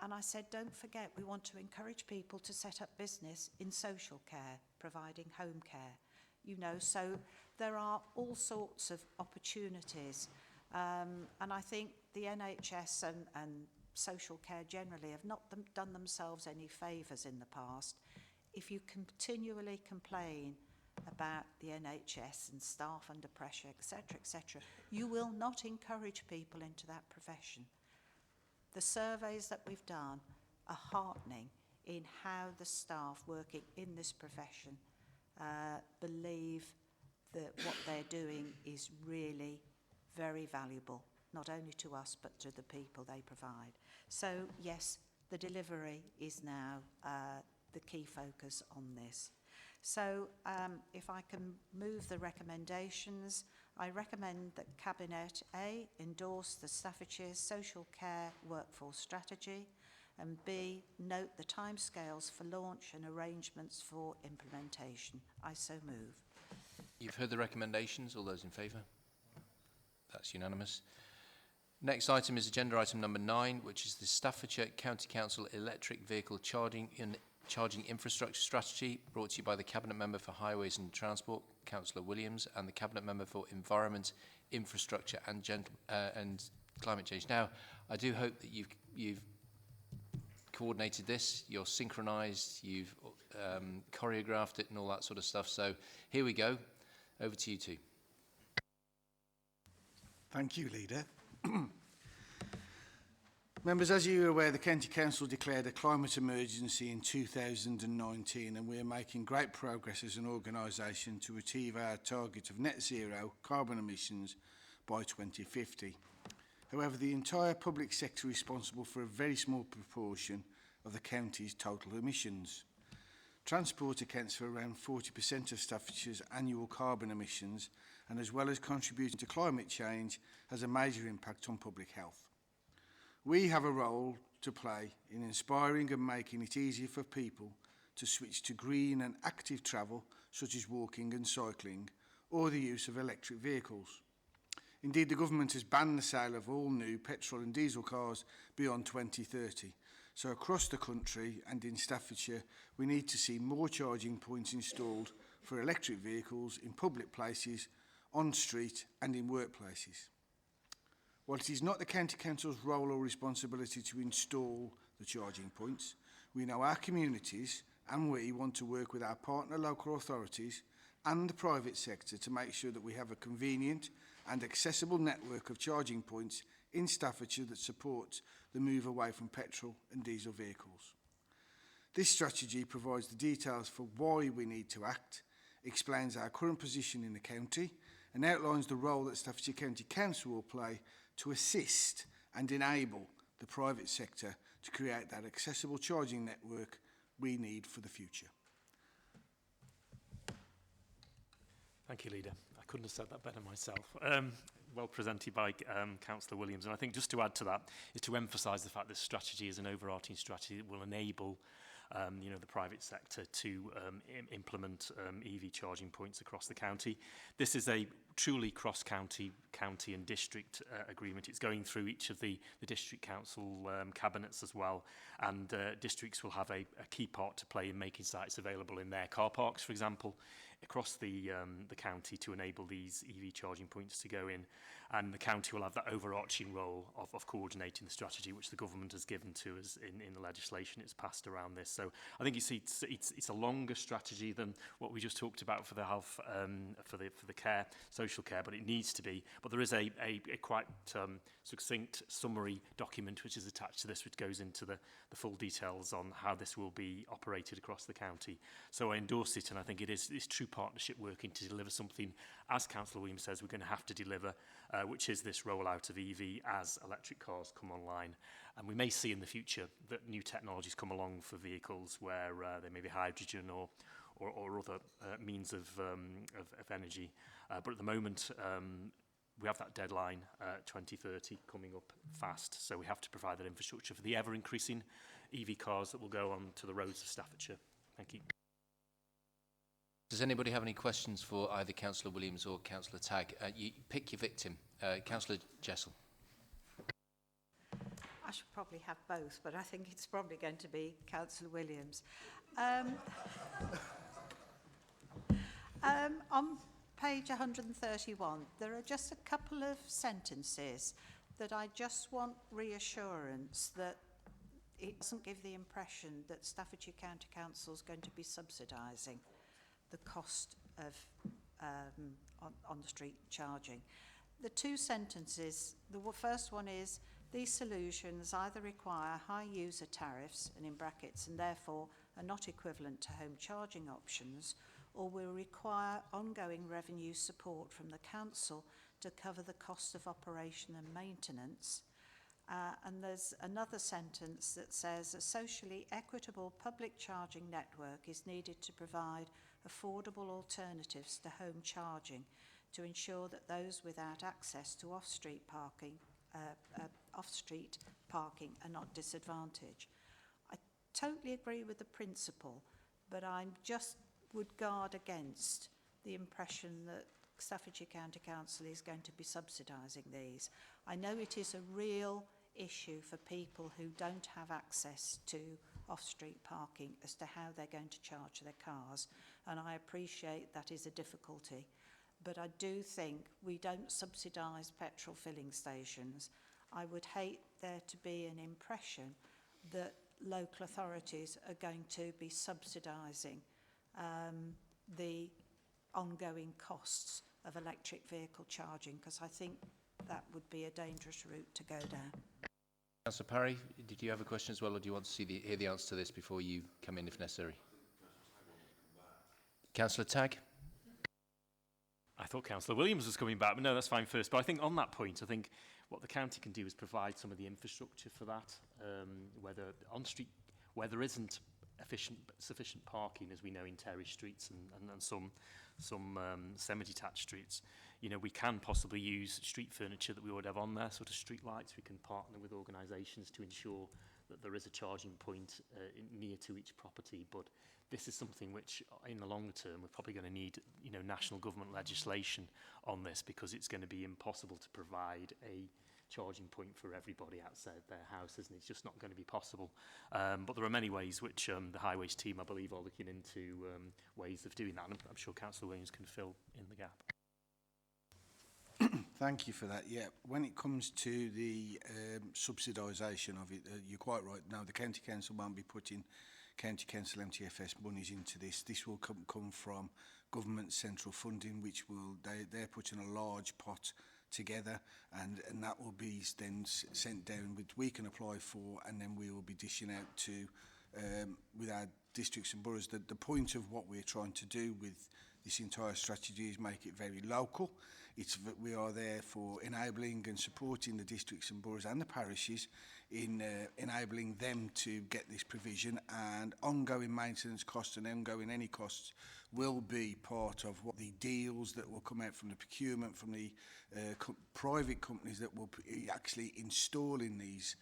And I said, don't forget, we want to encourage people to set up business in social care, providing home care. You know, so there are all sorts of opportunities. And I think the NHS and social care generally have not done themselves any favours in the past. If you continually complain about the NHS and staff under pressure, etc., you will not encourage people into that profession. The surveys that we've done are heartening in how the staff working in this profession believe that what they're doing is really very valuable, not only to us but to the people they provide. So yes, the delivery is now the key focus on this. So if I can move the recommendations, I recommend that Cabinet A endorse the Staffordshire's social care workforce strategy, and B, note the timescales for launch and arrangements for implementation. I so move. You've heard the recommendations. All those in favour? That's unanimous. Next item is agenda item number 9, which is the Staffordshire County Council Electric Vehicle Charging Infrastructure Strategy, brought to you by the Cabinet Member for Highways and Transport, Councillor Williams, and the Cabinet Member for Environment, Infrastructure and Climate Change. Now, I do hope that you've coordinated this, you're synchronised, you've choreographed it and all that sort of stuff. So here we go. Over to you two. Thank you, Leader. Members, as you are aware, the County Council declared a climate emergency in 2019, and we are making great progress as an organisation to achieve our target of net zero carbon emissions by 2050. However, the entire public sector is responsible for a very small proportion of the county's total emissions. Transport accounts for around 40% of Staffordshire's annual carbon emissions, and as well as contributing to climate change, has a major impact on public health. We have a role to play in inspiring and making it easier for people to switch to green and active travel, such as walking and cycling, or the use of electric vehicles. Indeed, the government has banned the sale of all new petrol and diesel cars beyond 2030. So across the country and in Staffordshire, we need to see more charging points installed for electric vehicles in public places, on street and in workplaces. While it is not the County Council's role or responsibility to install the charging points, we know our communities and we want to work with our partner local authorities and the private sector to make sure that we have a convenient and accessible network of charging points in Staffordshire that supports the move away from petrol and diesel vehicles. This strategy provides the details for why we need to act, explains our current position in the county, and outlines the role that Staffordshire County Council will play to assist and enable the private sector to create that accessible charging network we need for the future. Thank you, Leader. I couldn't have said that better myself. Well presented by Councillor Williams. And I think just to add to that is to emphasise the fact this strategy is an overarching strategy that will enable the private sector to implement EV charging points across the county. This is a truly cross-county and district agreement. It's going through each of the district council cabinets as well, and districts will have a key part to play in making sites available in their car parks, for example, across the county to enable these EV charging points to go in. And the county will have that overarching role of coordinating the strategy which the government has given to us in the legislation it's passed around this. So I think it's a longer strategy than what we just talked about for the health, for the care, social care, but it needs to be. But there is a quite succinct summary document which is attached to this, which goes into the full details on how this will be operated across the county. So I endorse it, and I think it's true partnership working to deliver something, as Councillor Williams says, we're going to have to deliver, which is this rollout of EV as electric cars come online. And we may see in the future that new technologies come along for vehicles where there may be hydrogen or other means of energy. But at the moment, we have that deadline, 2030, coming up fast. So we have to provide that infrastructure for the ever-increasing EV cars that will go on to the roads of Staffordshire. Thank you. Does anybody have any questions for either Councillor Williams or Councillor Tagg? You pick your victim. Councillor Jessel. I should probably have both, but I think it's probably going to be Councillor Williams. On page 131, there are just a couple of sentences that I just want reassurance that it doesn't give the impression that Staffordshire County Council is going to be subsidising the cost of on-the-street charging. The two sentences, the first one is, these solutions either require high user tariffs, and in brackets, and therefore are not equivalent to home charging options, or will require ongoing revenue support from the council to cover the cost of operation and maintenance. And there's another sentence that says, a socially equitable public charging network is needed to provide affordable alternatives to home charging to ensure that those without access to off-street parking are not disadvantaged. I totally agree with the principle, but I just would guard against the impression that Staffordshire County Council is going to be subsidising these. I know it is a real issue for people who don't have access to off-street parking as to how they're going to charge their cars, and I appreciate that is a difficulty. But I do think we don't subsidise petrol filling stations. I would hate there to be an impression that local authorities are going to be subsidising the ongoing costs of electric vehicle charging, because I think that would be a dangerous route to go down. Councillor Parry, did you have a question as well, or do you want to hear the answer to this before you come in if necessary? Councillor Tagg. I thought Councillor Williams was coming back, but no, that's fine first. But I think on that point, I think what the county can do is provide some of the infrastructure for that, whether on street, where there isn't sufficient parking, as we know in terrace streets and some semi-detached streets. You know, we can possibly use street furniture that we already have on there, sort of street lights. We can partner with organisations to ensure that there is a charging point near to each property. But this is something which, in the longer term, we're probably going to need, you know, national government legislation on this, because it's going to be impossible to provide a charging point for everybody outside their houses, and it's just not going to be possible. But there are many ways which the highways team, I believe, are looking into ways of doing that, and I'm sure Councillor Williams can fill in the gap. Thank you for that. Yeah, when it comes to the subsidisation of it, you're quite right. Now, the County Council won't be putting County Council MTFS monies into this. This will come from government central funding, which will they're putting a large pot together, and that will be then sent down, which we can apply for, and then we will be dishing out to with our districts and boroughs. The point of what we're trying to do with this entire strategy is make it very local. We are there for enabling and supporting the districts and boroughs and the parishes in enabling them to get this provision, and ongoing maintenance costs and ongoing any costs will be part of what the deals that will come out from the procurement from the private companies that will actually installing these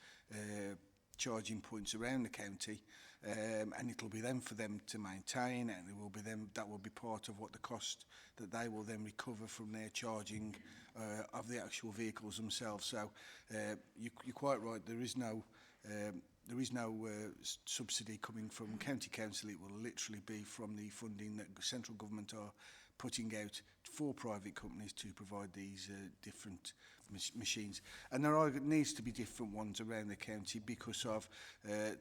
charging points around the county. and it'll be then for them to maintain, and it will be them that will be part of what the cost that they will then recover from their charging of the actual vehicles themselves. So you're quite right. There is no subsidy coming from county council. It will literally be from the funding that central government are putting out for private companies to provide these different machines. And there needs to be different ones around the county because of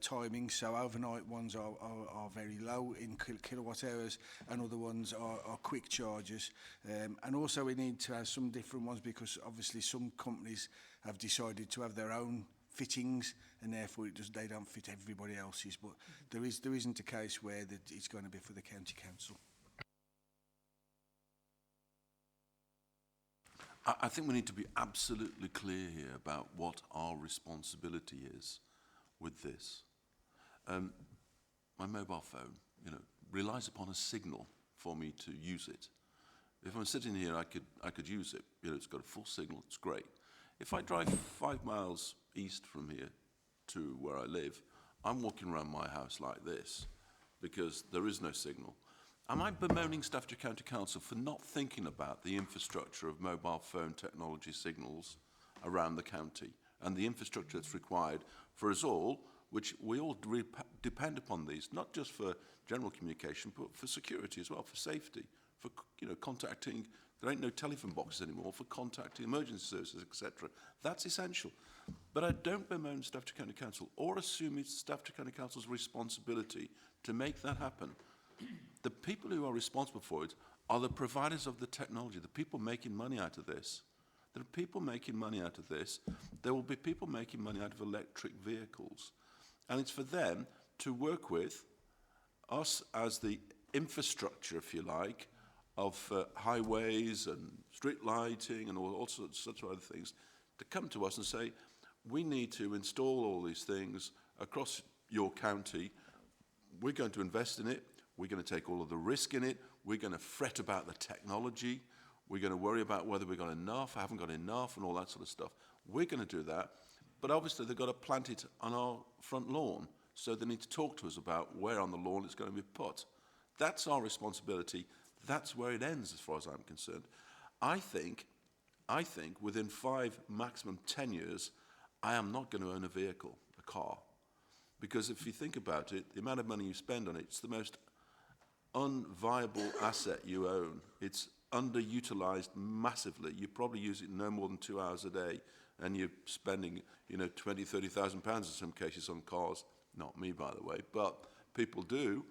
timing. So overnight ones are very low in kilowatt hours, and other ones are quick chargers. And also we need to have some different ones because obviously some companies have decided to have their own fittings, and therefore they don't fit everybody else's. But there isn't a case where that it's going to be for the county council. I think we need to be absolutely clear here about what our responsibility is with this. My mobile phone, relies upon a signal for me to use it. If I'm sitting here, I could use it. It's got a full signal. It's great. If I drive 5 miles east from here to where I live, I'm walking around my house like this because there is no signal. Am I bemoaning Staffordshire County Council for not thinking about the infrastructure of mobile phone technology signals around the county and the infrastructure that's required for us all, which we all depend upon these, not just for general communication, but for security as well, for safety, for contacting. There ain't no telephone boxes anymore for contacting emergency services, etc. That's essential. But I don't bemoan Staffordshire County Council or assume it's Staffordshire County Council's responsibility to make that happen. The people who are responsible for it are the providers of the technology, the people making money out of this. There are people making money out of this. There will be people making money out of electric vehicles. And it's for them to work with us as the infrastructure, if you like, of highways and street lighting and all sorts of other things, to come to us and say, we need to install all these things across your county. We're going to invest in it. We're going to take all of the risk in it. We're going to fret about the technology. We're going to worry about whether we've got enough, haven't got enough, and all that sort of stuff. We're going to do that. But obviously, they've got to plant it on our front lawn. So they need to talk to us about where on the lawn it's going to be put. That's our responsibility. That's where it ends, as far as I'm concerned. I think within 5, maximum 10 years, I am not going to own a vehicle, a car. Because if you think about it, the amount of money you spend on it, it's the most unviable asset you own. It's underutilized massively. You probably use it no more than 2 hours a day, and you're spending, 20, 30,000 pounds in some cases on cars. Not me, by the way, but people do.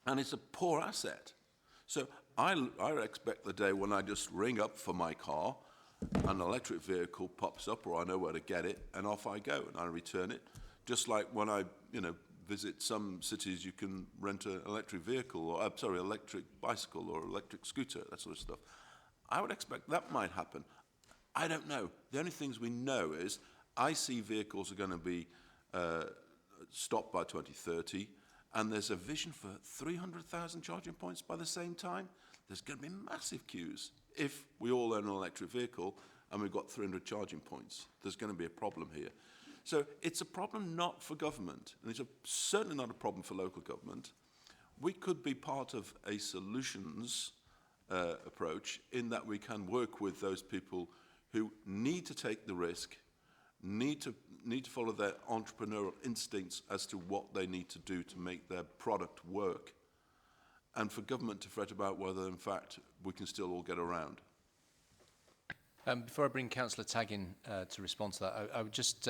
And it's a poor asset. So I expect the day when I just ring up for my car, an electric vehicle pops up, or I know where to get it, and off I go, and I return it. Just like when I, visit some cities, you can rent an electric vehicle, or electric bicycle or electric scooter, that sort of stuff. I would expect that might happen. I don't know. The only things we know is I see vehicles are going to be stopped by 2030, and there's a vision for 300,000 charging points by the same time. There's going to be massive queues. If we all own an electric vehicle and we've got 300 charging points, there's going to be a problem here. So it's a problem not for government, and it's certainly not a problem for local government. We could be part of a solutions approach in that we can work with those people who need to take the risk, need to follow their entrepreneurial instincts as to what they need to do to make their product work, and for government to fret about whether, in fact, we can still all get around. Before I bring Councillor Tagg in to respond to that, I would just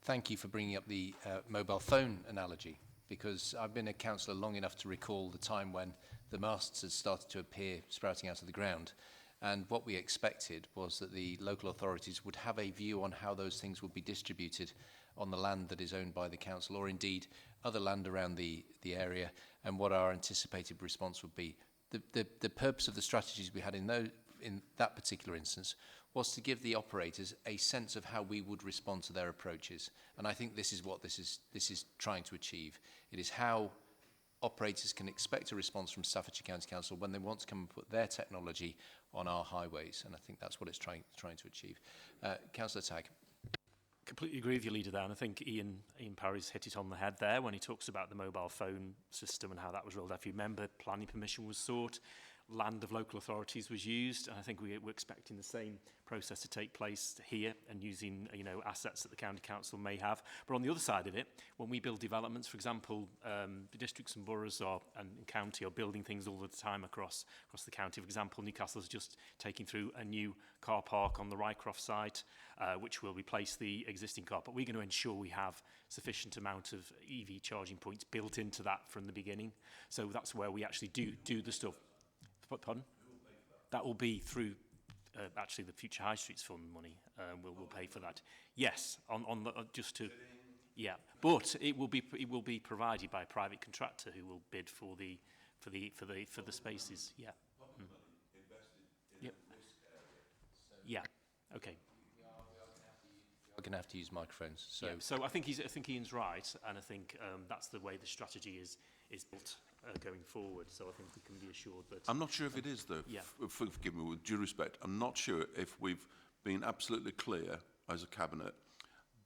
thank you for bringing up the mobile phone analogy, because I've been a councillor long enough to recall the time when the masts had started to appear sprouting out of the ground. And what we expected was that the local authorities would have a view on how those things would be distributed on the land that is owned by the council, or indeed other land around the area, and what our anticipated response would be. The purpose of the strategies we had in that particular instance was to give the operators a sense of how we would respond to their approaches. And I think this is what this is trying to achieve. It is how operators can expect a response from Staffordshire County Council when they want to come and put their technology on our highways. And I think that's what it's trying to achieve. Councillor Tagg. completely agree with you, Leader, there, and I think Ian Parry's hit it on the head there when he talks about the mobile phone system and how that was rolled out. If you remember, planning permission was sought, land of local authorities was used, and I think we're expecting the same process to take place here and using, you know, assets that the county council may have. But on the other side of it, when we build developments, for example, the districts and boroughs and county are building things all the time across the county. For example, Newcastle's just taking through a new car park on the Rycroft site, which will replace the existing car. But we're going to ensure we have sufficient amount of EV charging points built into that from the beginning. So that's where we actually do the stuff. Pardon? That will be through actually the Future High Streets Fund money. We'll pay for that. Yes, on the just to, yeah. But it will be provided by a private contractor who will bid for the spaces. Yeah. Yep. Yeah. Okay. We're going to have to use microphones. So, yeah. So I think Ian's right, and I think that's the way the strategy is built going forward. So I think we can be assured that. I'm not sure if it is, though. Yeah. Forgive me, with due respect, I'm not sure if we've been absolutely clear as a cabinet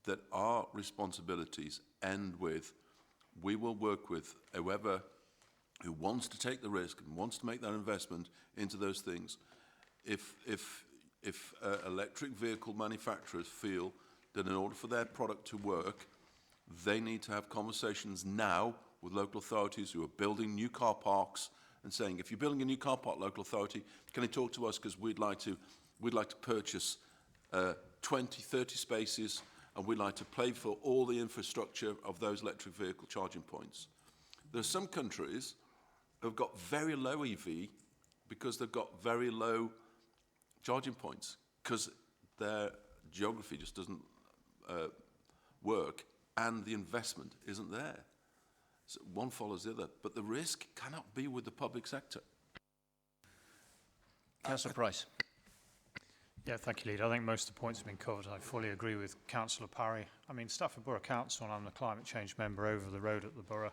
that our responsibilities end with we will work with whoever who wants to take the risk and wants to make that investment into those things. If electric vehicle manufacturers feel that in order for their product to work, they need to have conversations now with local authorities who are building new car parks and saying, if you're building a new car park, local authority, can you talk to us because we'd like to purchase 20, 30 spaces, and we'd like to pay for all the infrastructure of those electric vehicle charging points. There are some countries who have got very low EV because they've got very low charging points because their geography just doesn't work and the investment isn't there. So one follows the other, but the risk cannot be with the public sector. Councillor Price. Yeah, thank you, Leader. I think most of the points have been covered. I fully agree with Councillor Parry. I mean, Stafford Borough Council, and I'm the climate change member over the road at the borough,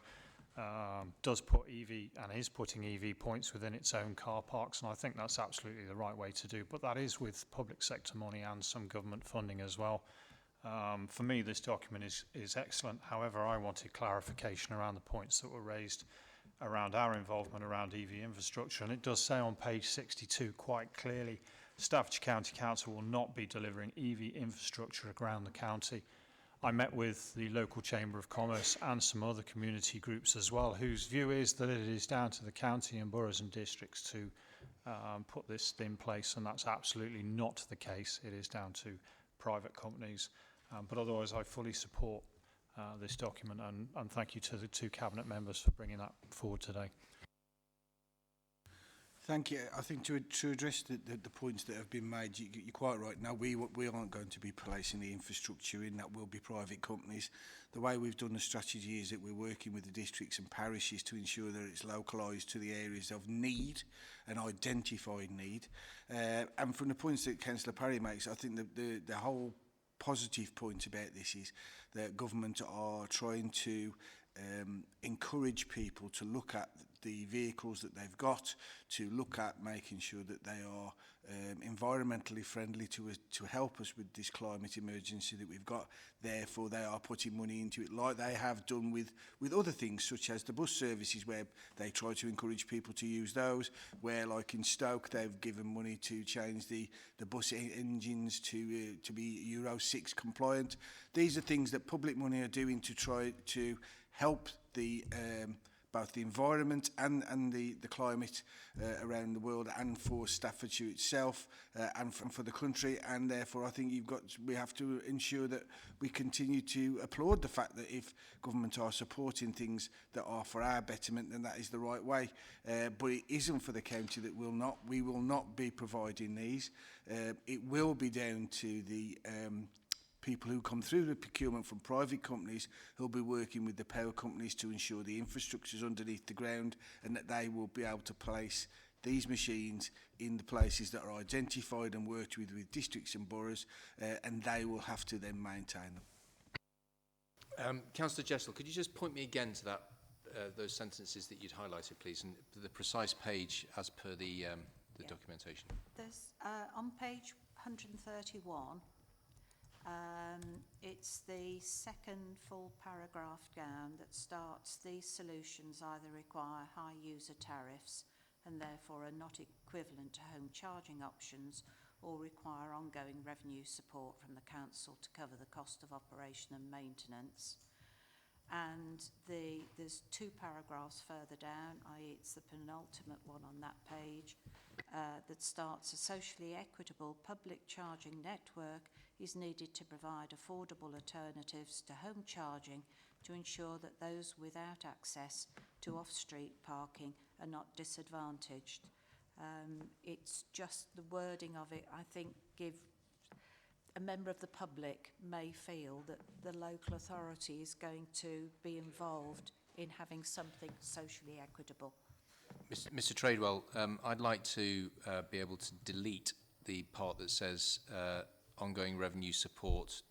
does put EV and is putting EV points within its own car parks, and I think that's absolutely the right way to do. But that is with public sector money and some government funding as well. For me, this document is excellent. However, I wanted clarification around the points that were raised around our involvement around EV infrastructure. And it does say on page 62 quite clearly, Staffordshire County Council will not be delivering EV infrastructure around the county. I met with the local Chamber of Commerce and some other community groups as well, whose view is that it is down to the county and boroughs and districts to put this in place, and that's absolutely not the case. It is down to private companies. But otherwise, I fully support this document, and thank you to the two Cabinet members for bringing that forward today. Thank you. I think to address the points that have been made, you're quite right. Now, we aren't going to be placing the infrastructure in. That will be private companies. The way we've done the strategy is that we're working with the districts and parishes to ensure that it's localised to the areas of need and identified need. And from the points that Councillor Parry makes, I think the whole positive point about this is that government are trying to encourage people to look at the vehicles that they've got, to look at making sure that they are environmentally friendly to help us with this climate emergency that we've got. Therefore, they are putting money into it like they have done with other things, such as the bus services, where they try to encourage people to use those, where, like in Stoke, they've given money to change the bus engines to be Euro 6 compliant. These are things that public money are doing to try to help the both the environment and the climate around the world, and for Staffordshire itself and for the country. And therefore, I think we have to ensure that we continue to applaud the fact that if government are supporting things that are for our betterment, then that is the right way. But it isn't for the county that we will not be providing these. It will be down to the people who come through the procurement from private companies who'll be working with the power companies to ensure the infrastructure is underneath the ground, and that they will be able to place these machines in the places that are identified and worked with districts and boroughs, and they will have to then maintain them. Councillor Jessel, could you just point me again to that those sentences that you'd highlighted, please, and the precise page as per the documentation? There's on page 131. It's the second full paragraph down that starts, these solutions either require high user tariffs and therefore are not equivalent to home charging options, or require ongoing revenue support from the council to cover the cost of operation and maintenance. And there's two paragraphs further down, i.e. it's the penultimate one on that page, that starts, a socially equitable public charging network is needed to provide affordable alternatives to home charging to ensure that those without access to off-street parking are not disadvantaged. It's just the wording of it, I think, a member of the public may feel that the local authority is going to be involved in having something socially equitable. Mr. Tradewell, I'd like to be able to delete the part that says ongoing revenue support ...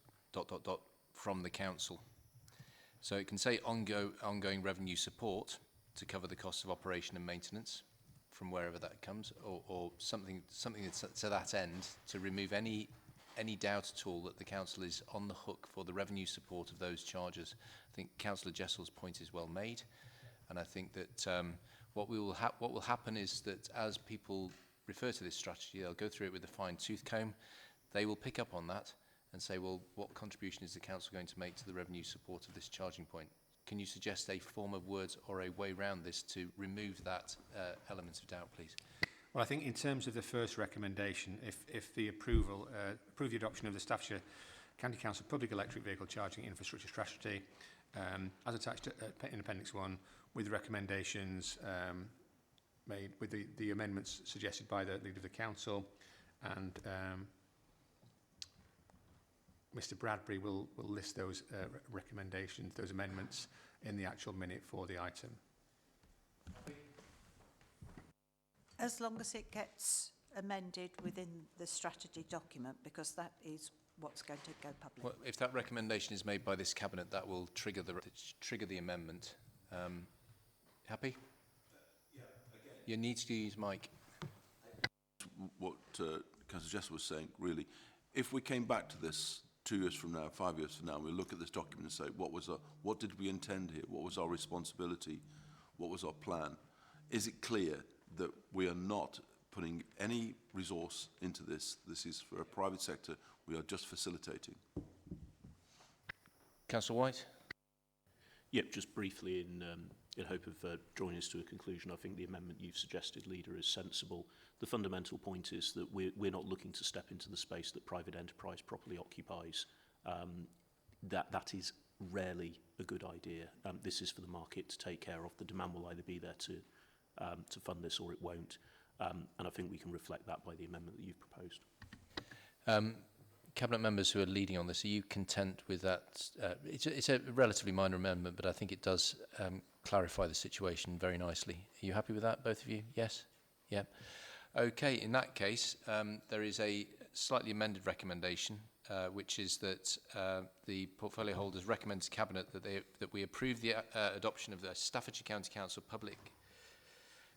from the council. So it can say ongoing revenue support to cover the costs of operation and maintenance from wherever that comes, or something to that end, to remove any doubt at all that the council is on the hook for the revenue support of those charges. I think Councillor Jessel's point is well made, and I think that what will happen is that as people refer to this strategy, they'll go through it with a fine-tooth comb. They will pick up on that and say, well, what contribution is the council going to make to the revenue support of this charging point? Can you suggest a form of words or a way around this to remove that element of doubt, please? Well, I think in terms of the first recommendation, if the approve the adoption of the Staffordshire County Council Public Electric Vehicle Charging Infrastructure Strategy, as attached in Appendix 1, with the recommendations made, with the amendments suggested by the Leader of the Council, and Mr Bradbury will list those recommendations, those amendments, in the actual minute for the item. As long as it gets amended within the strategy document, because that is what's going to go public. Well, if that recommendation is made by this cabinet, that will trigger the amendment. Happy? Yeah, again. You need to use mic. What Councillor Jessel was saying, really, if we came back to this 2 years from now, 5 years from now, we look at this document and say, what did we intend here? What was our responsibility? What was our plan? Is it clear that we are not putting any resource into this? This is for a private sector. We are just facilitating. Councillor White? Yep, just briefly in hope of drawing us to a conclusion, I think the amendment you've suggested, Leader, is sensible. The fundamental point is that we're not looking to step into the space that private enterprise properly occupies. That is rarely a good idea. This is for the market to take care of. The demand will either be there to fund this or it won't. And I think we can reflect that by the amendment that you've proposed. Cabinet members who are leading on this, are you content with that? It's a relatively minor amendment, but I think it does clarify the situation very nicely. Are you happy with that, both of you? Yes? Yeah. Okay, in that case, there is a slightly amended recommendation, which is that the portfolio holders recommend to Cabinet that we approve the adoption of the Staffordshire County Council Public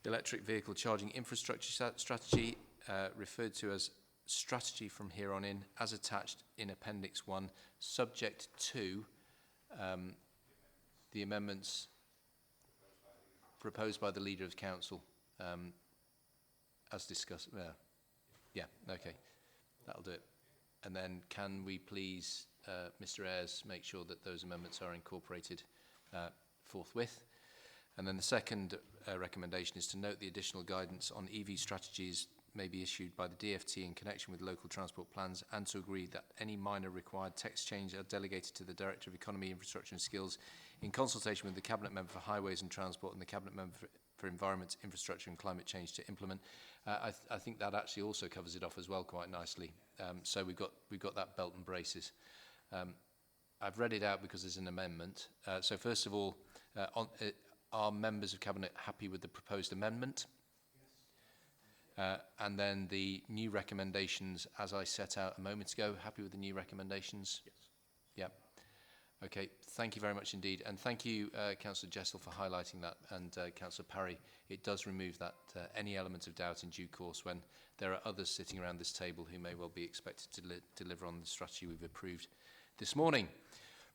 Electric Vehicle Charging Infrastructure Strategy, referred to as strategy from here on in, as attached in Appendix 1, subject to the amendments proposed by the Leader of Council, as discussed. Yeah, okay, that'll do it. And then can we please, Mr Ayres, make sure that those amendments are incorporated forthwith? And then the second recommendation is to note the additional guidance on EV strategies may be issued by the DFT in connection with local transport plans, and to agree that any minor required text change are delegated to the Director of Economy, Infrastructure and Skills in consultation with the Cabinet Member for Highways and Transport and the Cabinet Member for Environment, Infrastructure and Climate Change to implement. I think that actually also covers it off as well quite nicely. So we've got that belt and braces. I've read it out because there's an amendment. So first of all, are members of Cabinet happy with the proposed amendment? And then the new recommendations, as I set out a moment ago, happy with the new recommendations? Yes. Okay, thank you very much indeed. And thank you, Councillor Jessel, for highlighting that. And Councillor Parry, it does remove that any element of doubt in due course when there are others sitting around this table who may well be expected to deliver on the strategy we've approved this morning.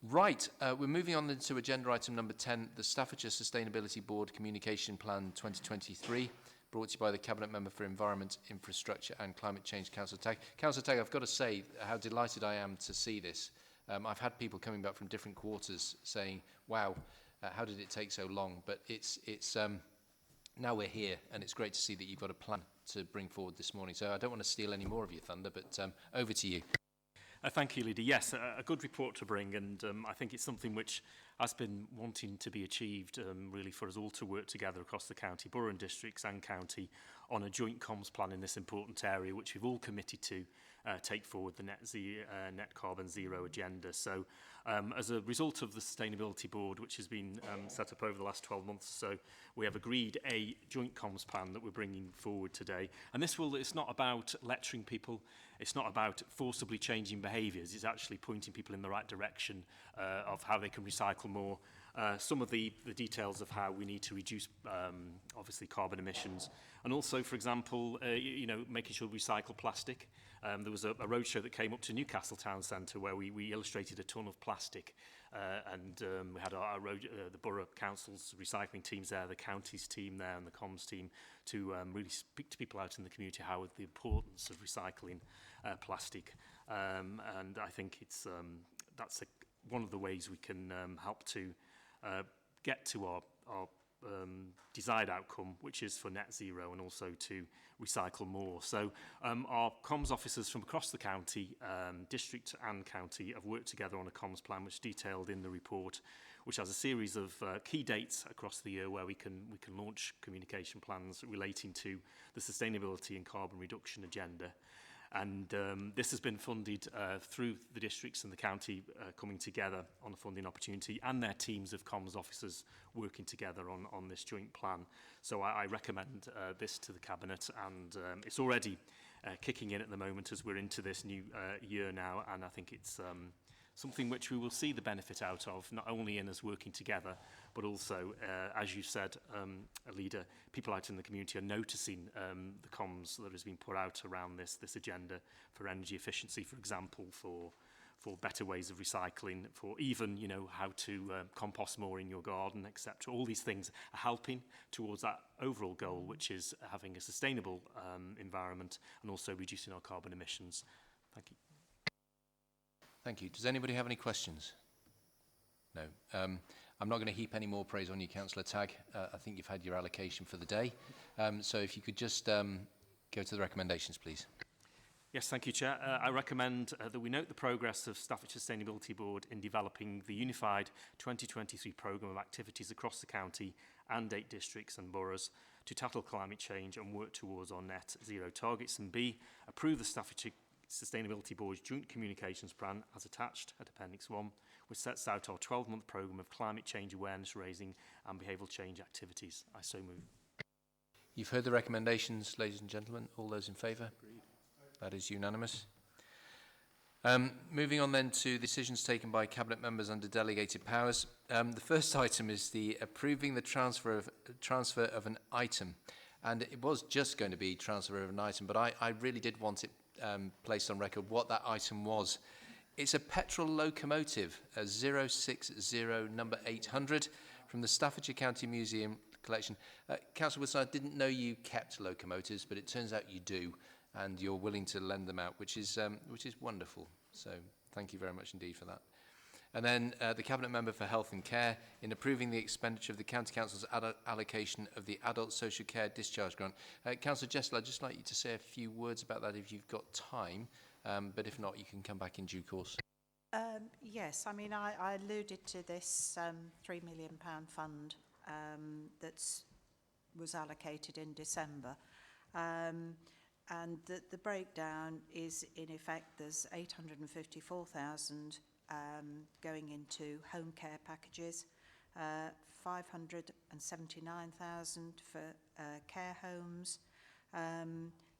Right, we're moving on then to agenda item number 10, the Staffordshire Sustainability Board Communication Plan 2023, brought to you by the Cabinet Member for Environment, Infrastructure and Climate Change, Councillor Tagg. Councillor Tagg, I've got to say how delighted I am to see this. I've had people coming back from different quarters saying, wow, how did it take so long? But it's now we're here, and it's great to see that you've got a plan to bring forward this morning. So I don't want to steal any more of your thunder, but over to you. Thank you, Leader. Yes, a good report to bring, and I think it's something which has been wanting to be achieved, really, for us all to work together across the county, borough and districts and county, on a joint comms plan in this important area, which we've all committed to take forward the net carbon zero agenda. So as a result of the Sustainability Board, which has been set up over the last 12 months or so, we have agreed a joint comms plan that we're bringing forward today. And it's not about lecturing people, it's not about forcibly changing behaviours, it's actually pointing people in the right direction of how they can recycle more. Some of the details of how we need to reduce, obviously, carbon emissions. And also, for example, making sure we recycle plastic. There was a roadshow that came up to Newcastle Town Centre where we illustrated a ton of plastic. And we had the Borough Council's recycling teams there, the county's team there and the comms team to really speak to people out in the community how the importance of recycling plastic. And I think that's one of the ways we can help to get to our desired outcome, which is for net zero and also to recycle more. So our comms officers from across the county, district and county, have worked together on a comms plan which is detailed in the report, which has a series of key dates across the year where we can launch communication plans relating to the sustainability and carbon reduction agenda. And this has been funded through the districts and the county coming together on a funding opportunity and their teams of comms officers working together on this joint plan. So I recommend this to the Cabinet, and it's already kicking in at the moment as we're into this new year now, and I think it's something which we will see the benefit out of, not only in us working together, but also, as you said, Leader, people out in the community are noticing the comms that has been put out around this agenda for energy efficiency, for example, for better ways of recycling, for even, how to compost more in your garden, etc. All these things are helping towards that overall goal, which is having a sustainable environment and also reducing our carbon emissions. Thank you. Thank you. Does anybody have any questions? No. I'm not going to heap any more praise on you, Councillor Tagg. I think you've had your allocation for the day. So if you could just go to the recommendations, please. Yes, thank you, Chair. I recommend that we note the progress of Staffordshire Sustainability Board in developing the unified 2023 programme of activities across the county and 8 districts and boroughs to tackle climate change and work towards our net zero targets. And B, approve the Staffordshire Sustainability Board's Joint Communications Plan as attached at Appendix 1, which sets out our 12-month programme of climate change awareness raising and behavioural change activities. I so move. You've heard the recommendations, ladies and gentlemen. All those in favour? Agreed. That is unanimous. Moving on then to decisions taken by Cabinet members under delegated powers. The first item is the approving the transfer of an item. And it was just going to be transfer of an item, but I really did want it placed on record what that item was. It's a petrol locomotive, a 060 number 800 from the Staffordshire County Museum collection. Councillor Wilson, I didn't know you kept locomotives, but it turns out you do, and you're willing to lend them out, which is wonderful. So thank you very much indeed for that. And then the Cabinet Member for Health and Care, in approving the expenditure of the County Council's allocation of the Adult Social Care Discharge Grant. Councillor Jessel, I'd just like you to say a few words about that if you've got time, but if not, you can come back in due course. Yes, I mean, I alluded to this £3 million fund that was allocated in December. And the breakdown is, in effect, there's 854,000 going into home care packages, 579,000 for care homes.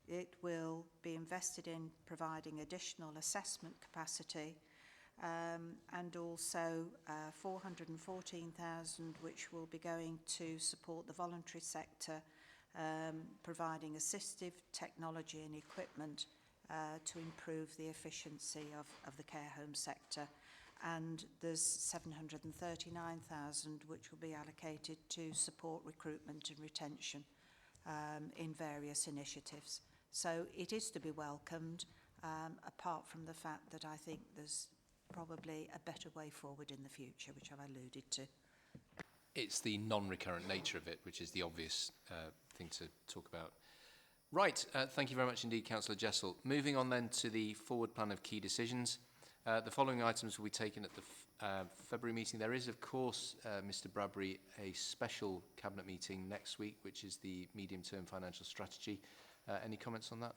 It will be invested in providing additional assessment capacity, and also 414,000 which will be going to support the voluntary sector, providing assistive technology and equipment to improve the efficiency of the care home sector. And there's 739,000 which will be allocated to support recruitment and retention in various initiatives. So it is to be welcomed, apart from the fact that I think there's probably a better way forward in the future, which I've alluded to. It's the non-recurrent nature of it, which is the obvious thing to talk about. Right, thank you very much indeed, Councillor Jessel. Moving on then to the forward plan of key decisions. The following items will be taken at the February meeting. There is, of course, Mr Bradbury, a special Cabinet meeting next week, which is the medium-term financial strategy. Any comments on that?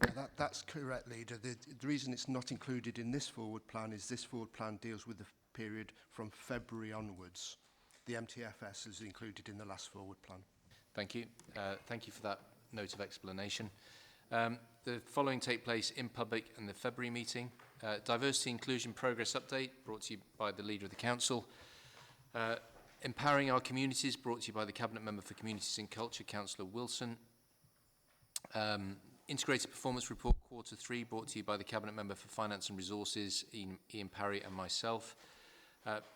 Yeah, that's correct, Leader. The reason it's not included in this forward plan is this forward plan deals with the period from February onwards. The MTFS is included in the last forward plan. Thank you. Thank you for that note of explanation. The following take place in public in the February meeting. Diversity Inclusion Progress Update, brought to you by the Leader of the Council. Empowering Our Communities, brought to you by the Cabinet Member for Communities and Culture, Councillor Wilson. Integrated Performance Report Quarter 3, brought to you by the Cabinet Member for Finance and Resources, Ian Parry, and myself.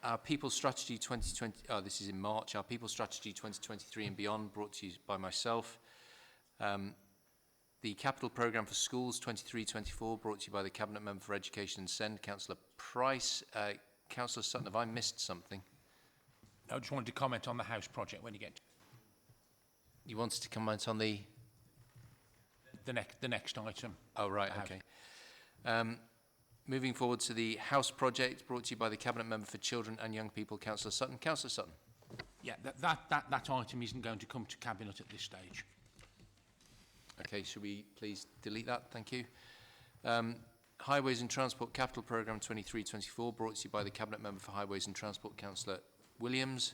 Our People Strategy 2020, this is in March, our People Strategy 2023 and beyond, brought to you by myself. The Capital Programme for Schools 23-24, brought to you by the Cabinet Member for Education and Send, Councillor Price. Councillor Sutton, have I missed something? I just wanted to comment on the house project when you get... You wanted to comment on the next item. Oh, right, okay. Moving forward to the house project, brought to you by the Cabinet Member for Children and Young People, Councillor Sutton. Councillor Sutton. Yeah, that item isn't going to come to Cabinet at this stage. Okay, should we please delete that? Thank you. Highways and Transport Capital Programme 23-24, brought to you by the Cabinet Member for Highways and Transport, Councillor Williams.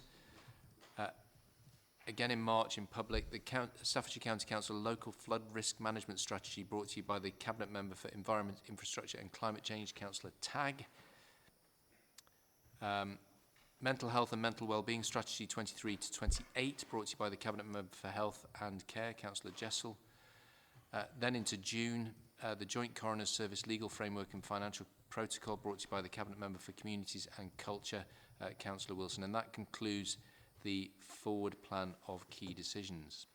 Again in March in public, the Staffordshire County Council Local Flood Risk Management Strategy, brought to you by the Cabinet Member for Environment, Infrastructure and Climate Change, Councillor Tagg. Mental Health and Mental Wellbeing Strategy 23-28, brought to you by the Cabinet Member for Health and Care, Councillor Jessel. Then into June, the Joint Coroner's Service Legal Framework and Financial Protocol, brought to you by the Cabinet Member for Communities and Culture, Councillor Wilson. And that concludes the forward plan of key decisions.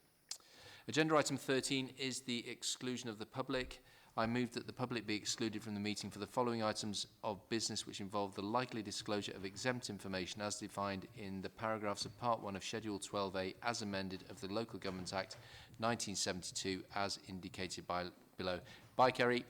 Agenda item 13 is the exclusion of the public. I move that the public be excluded from the meeting for the following items of business which involve the likely disclosure of exempt information as defined in the paragraphs of Part 1 of Schedule 12A as amended of the Local Government Act 1972 as indicated below. By Kerry.